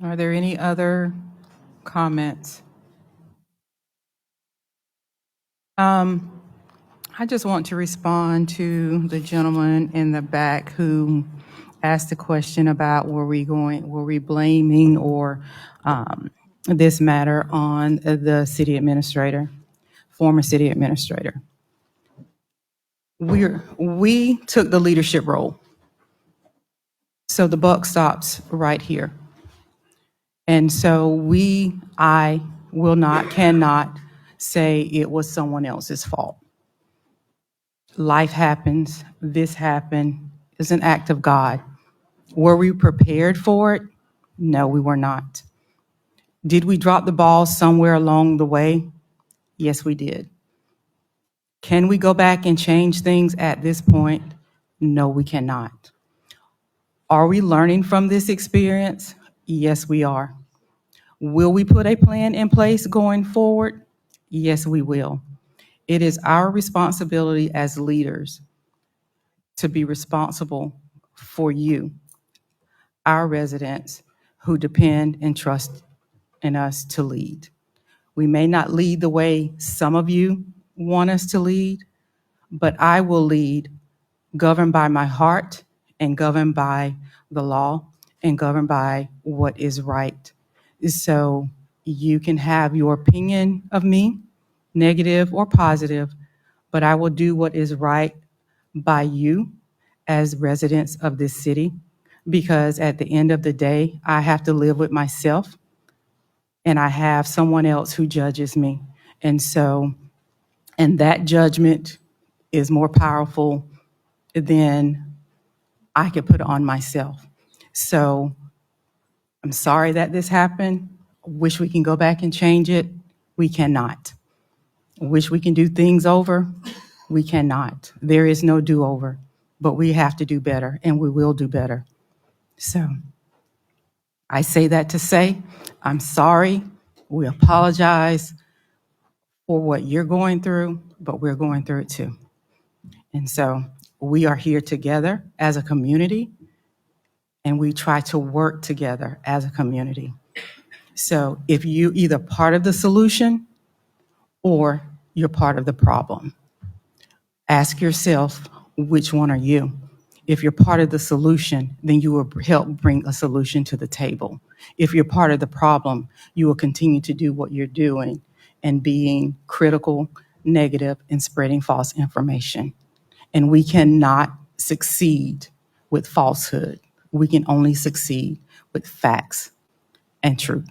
Are there any other comments? I just want to respond to the gentleman in the back who asked the question about were we blaming or this matter on the city administrator, former city administrator. We took the leadership role. So the buck stops right here. And so I cannot say it was someone else's fault. Life happens, this happened, it's an act of God. Were we prepared for it? No, we were not. Did we drop the ball somewhere along the way? Yes, we did. Can we go back and change things at this point? No, we cannot. Are we learning from this experience? Yes, we are. Will we put a plan in place going forward? Yes, we will. It is our responsibility as leaders to be responsible for you, our residents who depend and trust in us to lead. We may not lead the way some of you want us to lead, but I will lead governed by my heart and governed by the law and governed by what is right. So you can have your opinion of me, negative or positive, but I will do what is right by you as residents of this city, because at the end of the day, I have to live with myself and I have someone else who judges me. And that judgment is more powerful than I could put on myself. So I'm sorry that this happened. Wish we can go back and change it. We cannot. Wish we can do things over. We cannot. There is no do-over, but we have to do better and we will do better. So I say that to say, I'm sorry. We apologize for what you're going through, but we're going through it too. And so we are here together as a community, and we try to work together as a community. So if you either part of the solution or you're part of the problem, ask yourself, which one are you? If you're part of the solution, then you will help bring a solution to the table. If you're part of the problem, you will continue to do what you're doing and being critical, negative, and spreading false information. And we cannot succeed with falsehood. We can only succeed with facts and truth.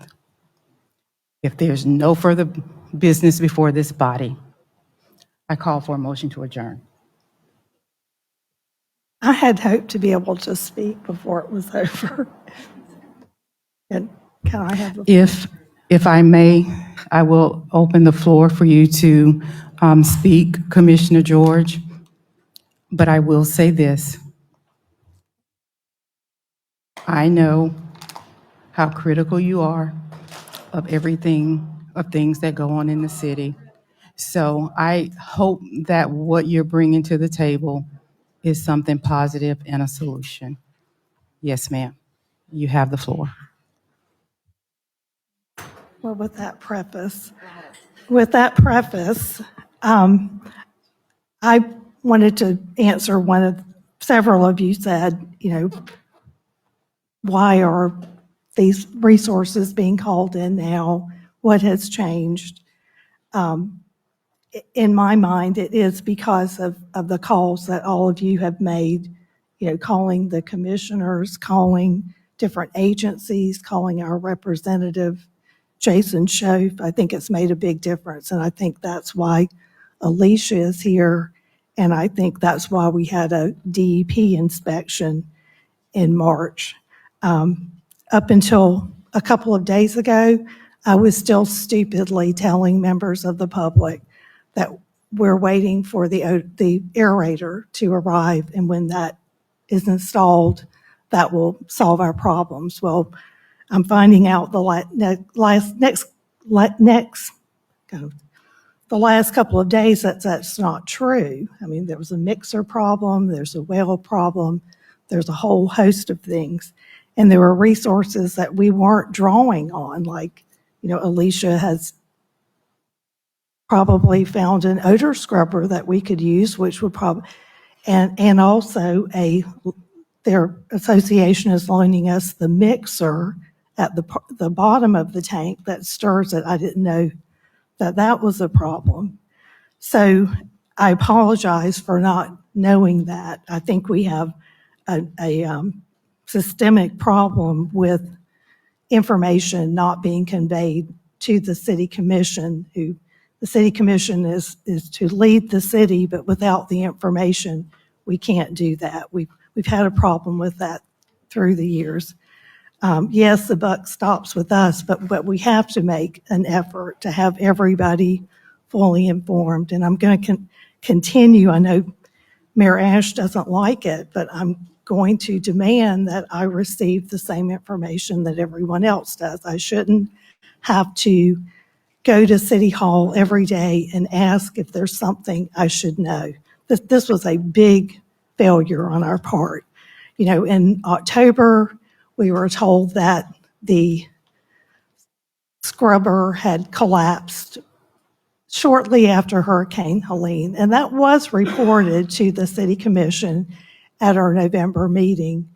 If there's no further business before this body, I call for a motion to adjourn. I had hoped to be able to speak before it was over. And can I have the If If I may, I will open the floor for you to speak, Commissioner George. But I will say this. I know how critical you are of things that go on in the city. So I hope that what you're bringing to the table is something positive and a solution. Yes, ma'am. You have the floor. Well, with that preface, I wanted to answer several of you said, why are these resources being called in now? What has changed? In my mind, it is because of the calls that all of you have made, calling the commissioners, calling different agencies, calling our representative, Jason Schoaf. I think it's made a big difference, and I think that's why Alicia is here, and I think that's why we had a DEP inspection in March. Up until a couple of days ago, I was still stupidly telling members of the public that we're waiting for the aerator to arrive, and when that is installed, that will solve our problems. Well, I'm finding out the last couple of days that's not true. I mean, there was a mixer problem, there's a well problem, there's a whole host of things. And there were resources that we weren't drawing on, like, Alicia has probably found an odor scrubber that we could use, which would probably, and also their association is loaning us the mixer at the bottom of the tank that stirs it. I didn't know that was a problem. So I apologize for not knowing that. I think we have a systemic problem with information not being conveyed to the city commission. The city commission is to lead the city, but without the information, we can't do that. We've had a problem with that through the years. Yes, the buck stops with us, but we have to make an effort to have everybody fully informed. And I'm going to continue. I know Mayor Ash doesn't like it, but I'm going to demand that I receive the same information that everyone else does. I shouldn't have to go to City Hall every day and ask if there's something I should know. This was a big failure on our part. In October, we were told that the scrubber had collapsed shortly after Hurricane Helene, and that was reported to the City Commission at our November meeting,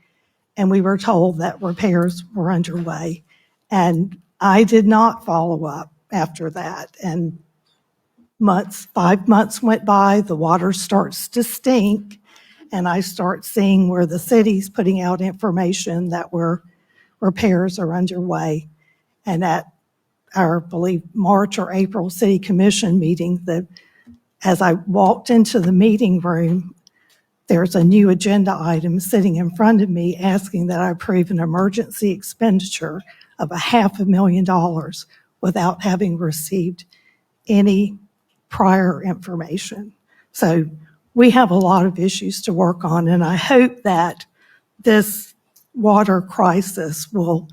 and we were told that repairs were underway. And I did not follow up after that, and 5 months went by, the water starts to stink, and I start seeing where the city's putting out information that repairs are underway. And at our, I believe, March or April City Commission meeting, as I walked into the meeting room, there's a new agenda item sitting in front of me asking that I approve an emergency expenditure of $500,000 without having received any prior information. So we have a lot of issues to work on, and I hope that this water crisis will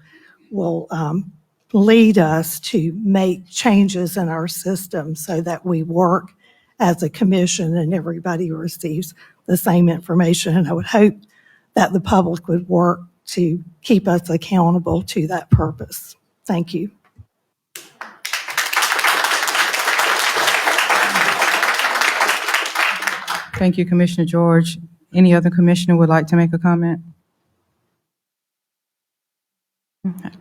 lead us to make changes in our system so that we work as a commission and everybody receives the same information. And I would hope that the public would work to keep us accountable to that purpose. Thank you. Thank you, Commissioner George. Any other commissioner would like to make a comment? Okay.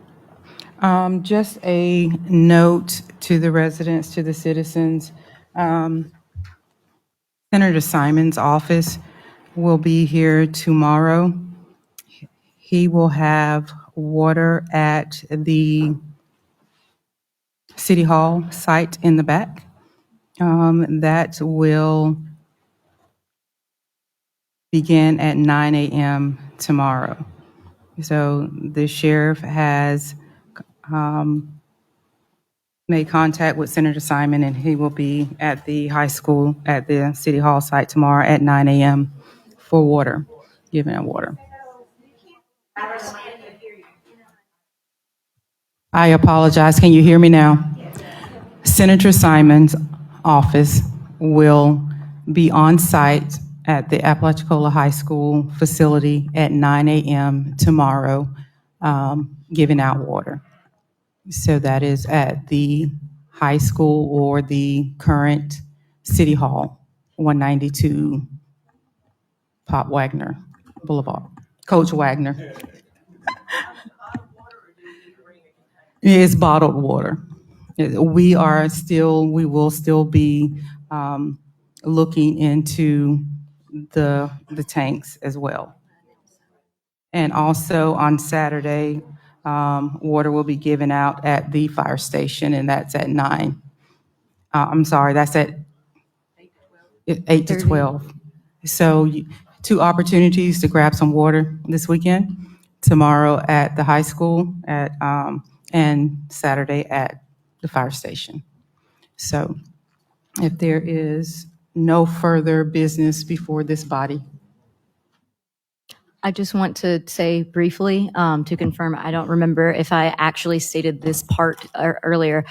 Just a note to the residents, to the citizens. Senator Simon's office will be here tomorrow. He will have water at the City Hall site in the back. That will begin at 9 a.m. tomorrow. So the sheriff has made contact with Senator Simon, and he will be at the high school at the City Hall site tomorrow at 9 a.m. for water, giving out water. I apologize. Can you hear me now? Senator Simon's office will be on site at the Apalachicola High School facility at 9 a.m. tomorrow, giving out water. So that is at the high school or the current City Hall, 192 Pop Wagner Boulevard. Coach Wagner. It's bottled water. We will still be looking into the tanks as well. And also on Saturday, water will be given out at the fire station, and that's at 9. I'm sorry, that's at 8 to 12. So 2 opportunities to grab some water this weekend. Tomorrow at the high school and Saturday at the fire station. So if there is no further business before this body. I just want to say briefly to confirm, I don't remember if I actually stated this part earlier.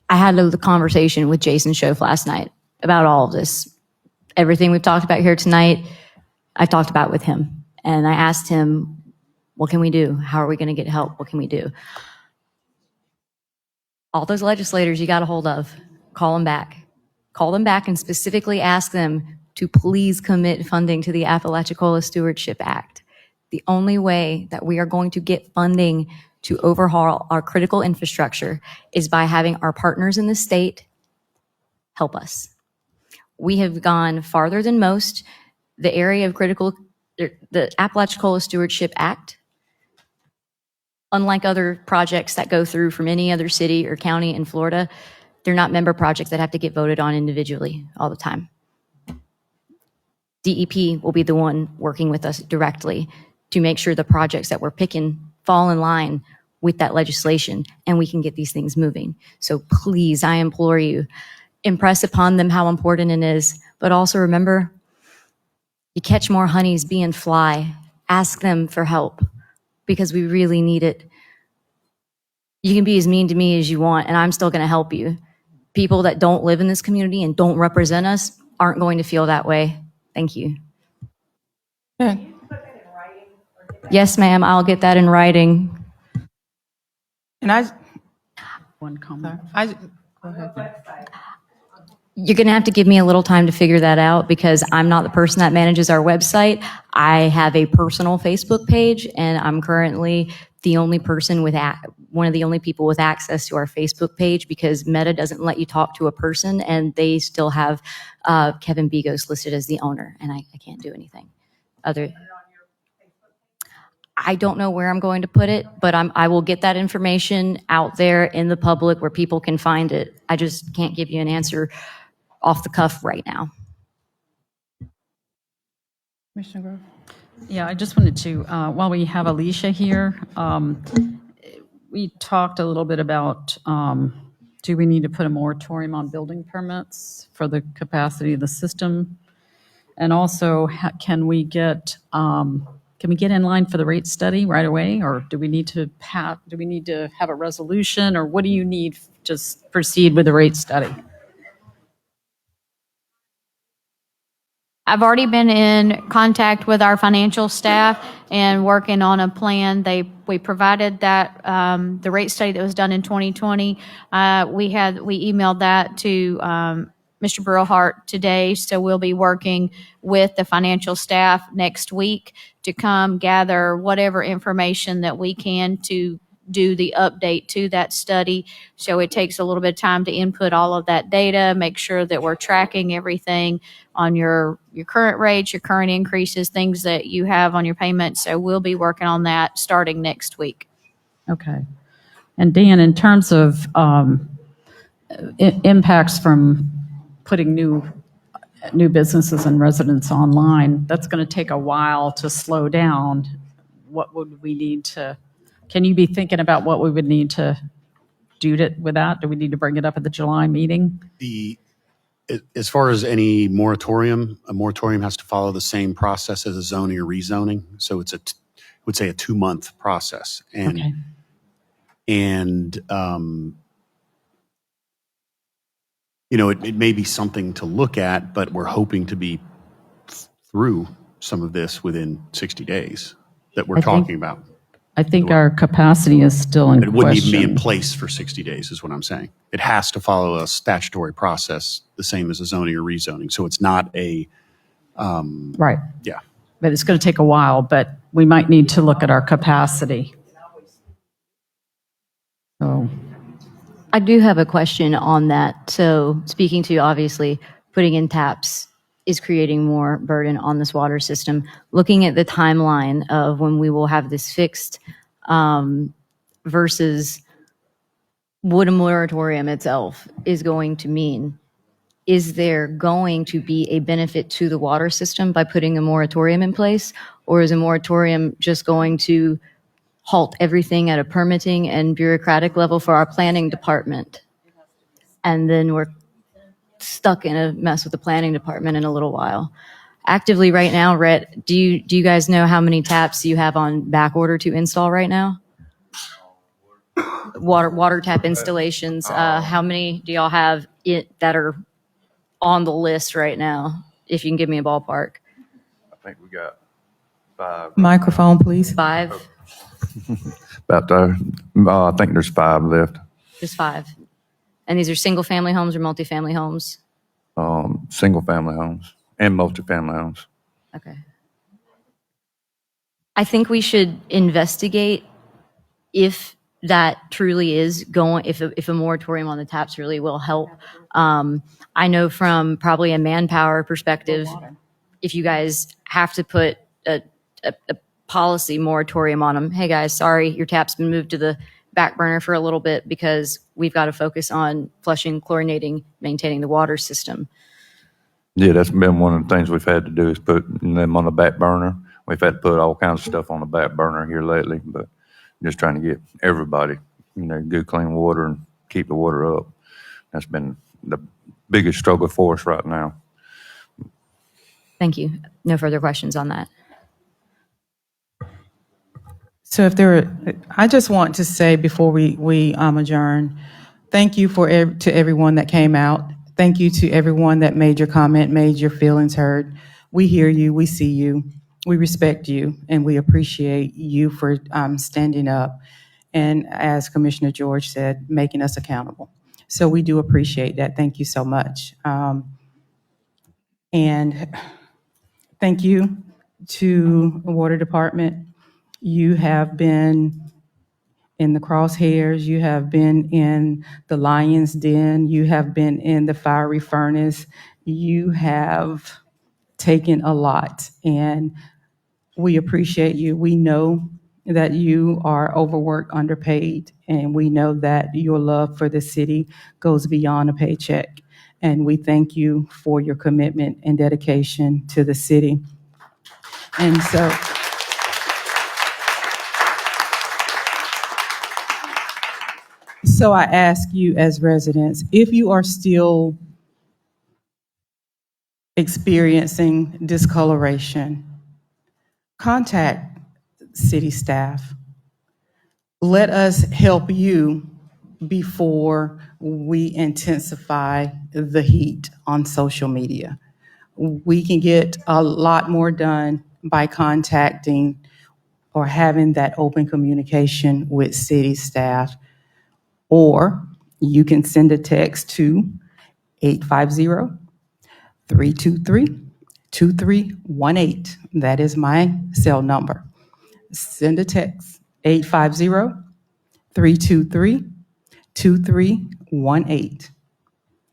I had a conversation with Jason Schoaf last night about all of this. Everything we've talked about here tonight, I talked about with him. And I asked him, what can we do? How are we going to get help? What can we do? All those legislators you got a hold of, call them back. Call them back and specifically ask them to please commit funding to the Apalachicola Stewardship Act. The only way that we are going to get funding to overhaul our critical infrastructure is by having our partners in the state help us. We have gone farther than most. The area of the Apalachicola Stewardship Act, unlike other projects that go through from any other city or county in Florida, they're not member projects that have to get voted on individually all the time. DEP will be the one working with us directly to make sure the projects that we're picking fall in line with that legislation and we can get these things moving. So please, I implore you, impress upon them how important it is, but also remember, you catch more honeys being fly. Ask them for help because we really need it. You can be as mean to me as you want and I'm still going to help you. People that don't live in this community and don't represent us aren't going to feel that way. Thank you. Yeah. Yes, ma'am, I'll get that in writing. And One comment. go ahead. You're going to have to give me a little time to figure that out because I'm not the person that manages our website. I have a personal Facebook page and I'm currently the only person one of the only people with access to our Facebook page because Meta doesn't let you talk to a person and they still have Kevin Begos listed as the owner and I can't do anything other. I don't know where I'm going to put it, but I will get that information out there in the public where people can find it. I just can't give you an answer off the cuff right now. Commissioner Grove? Yeah, I just wanted to, while we have Alicia here, we talked a little bit about, do we need to put a moratorium on building permits for the capacity of the system? And also, can we get in line for the rate study right away, or do we need to have a resolution, or what do you need to just proceed with the rate study? I've already been in contact with our financial staff and working on a plan. We provided that the rate study that was done in 2020. We emailed that to Mr. Burlhart today, so we'll be working with the financial staff next week to come gather whatever information that we can to do the update to that study. So it takes a little bit of time to input all of that data, make sure that we're tracking everything on your current rates, your current increases, things that you have on your payments. So we'll be working on that starting next week. Okay. And Dan, in terms of impacts from putting new businesses and residents online, that's going to take a while to slow down. What would we need to, can you be thinking about what we would need to with that? Do we need to bring it up at the July meeting? As far as any moratorium, a moratorium has to follow the same process as a zoning or rezoning. So it's would say a 2-month process. And, Okay. and, it may be something to look at, but we're hoping to be through some of this within 60 days that we're talking about. I think our capacity is still in It wouldn't even be in question. place for 60 days is what I'm saying. It has to follow a statutory process, the same as a zoning or rezoning. So it's not a, Right. yeah. But it's going to take a while, but we might need to look at our capacity. So, I do have a question on that. So speaking to, obviously, putting in taps is creating more burden on this water system. Looking at the timeline of when we will have this fixed versus what a moratorium itself is going to mean. Is there going to be a benefit to the water system by putting a moratorium in place? Or is a moratorium just going to halt everything at a permitting and bureaucratic level for our planning department? And then we're stuck in a mess with the planning department in a little while. Actively right now, Rhett, do you guys know how many taps you have on back order to install right now? Water tap installations. How many do y'all have that are on the list right now? If you can give me a ballpark. I think we got 5. Microphone, please. 5? About there. I think there's 5 left. Just 5. And these are single-family homes or multifamily homes? Single-family homes and multifamily homes. Okay. I think we should investigate if that truly is going, if a moratorium on the taps really will help. I know from probably a manpower perspective, if you guys have to put a policy moratorium on them, hey guys, sorry, your tap's been moved to the back burner for a little bit because we've got to focus on flushing, chlorinating, maintaining the water system. Yeah, that's been one of the things we've had to do is put them on the back burner. We've had to put all kinds of stuff on the back burner here lately, but just trying to get everybody, good clean water and keep the water up. That's been the biggest struggle for us right now. Thank you. No further questions on that. So I just want to say before we adjourn, thank you to everyone that came out. Thank you to everyone that made your comment, made your feelings heard. We hear you, we see you, we respect you, and we appreciate you for standing up. And as Commissioner George said, making us accountable. So we do appreciate that. Thank you so much. And thank you to the Water Department. You have been in the crosshairs, you have been in the lion's den, you have been in the fiery furnace, you have taken a lot, and we appreciate you. We know that you are overworked, underpaid, and we know that your love for the city goes beyond a paycheck. And we thank you for your commitment and dedication to the city. And so I ask you as residents, if you are still experiencing discoloration, contact city staff. Let us help you before we intensify the heat on social media. We can get a lot more done by contacting or having that open communication with city staff. Or you can send a text to 850-323-2318. That is my cell number. Send a text, 850-323-2318.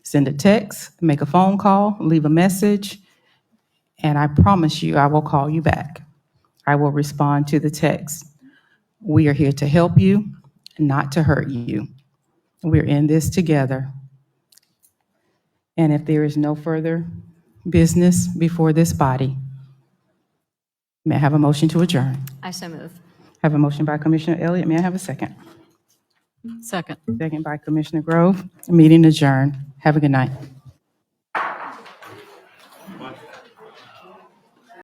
Send a text, make a phone call, leave a message, and I promise you I will call you back. I will respond to the text. We are here to help you, not to hurt you. We're in this together. And if there is no further business before this body, may I have a motion to adjourn? I so move. I have a motion by Commissioner Elliott. May I have a second? Second. Second by Commissioner Grove. Meeting adjourned. Have a good night.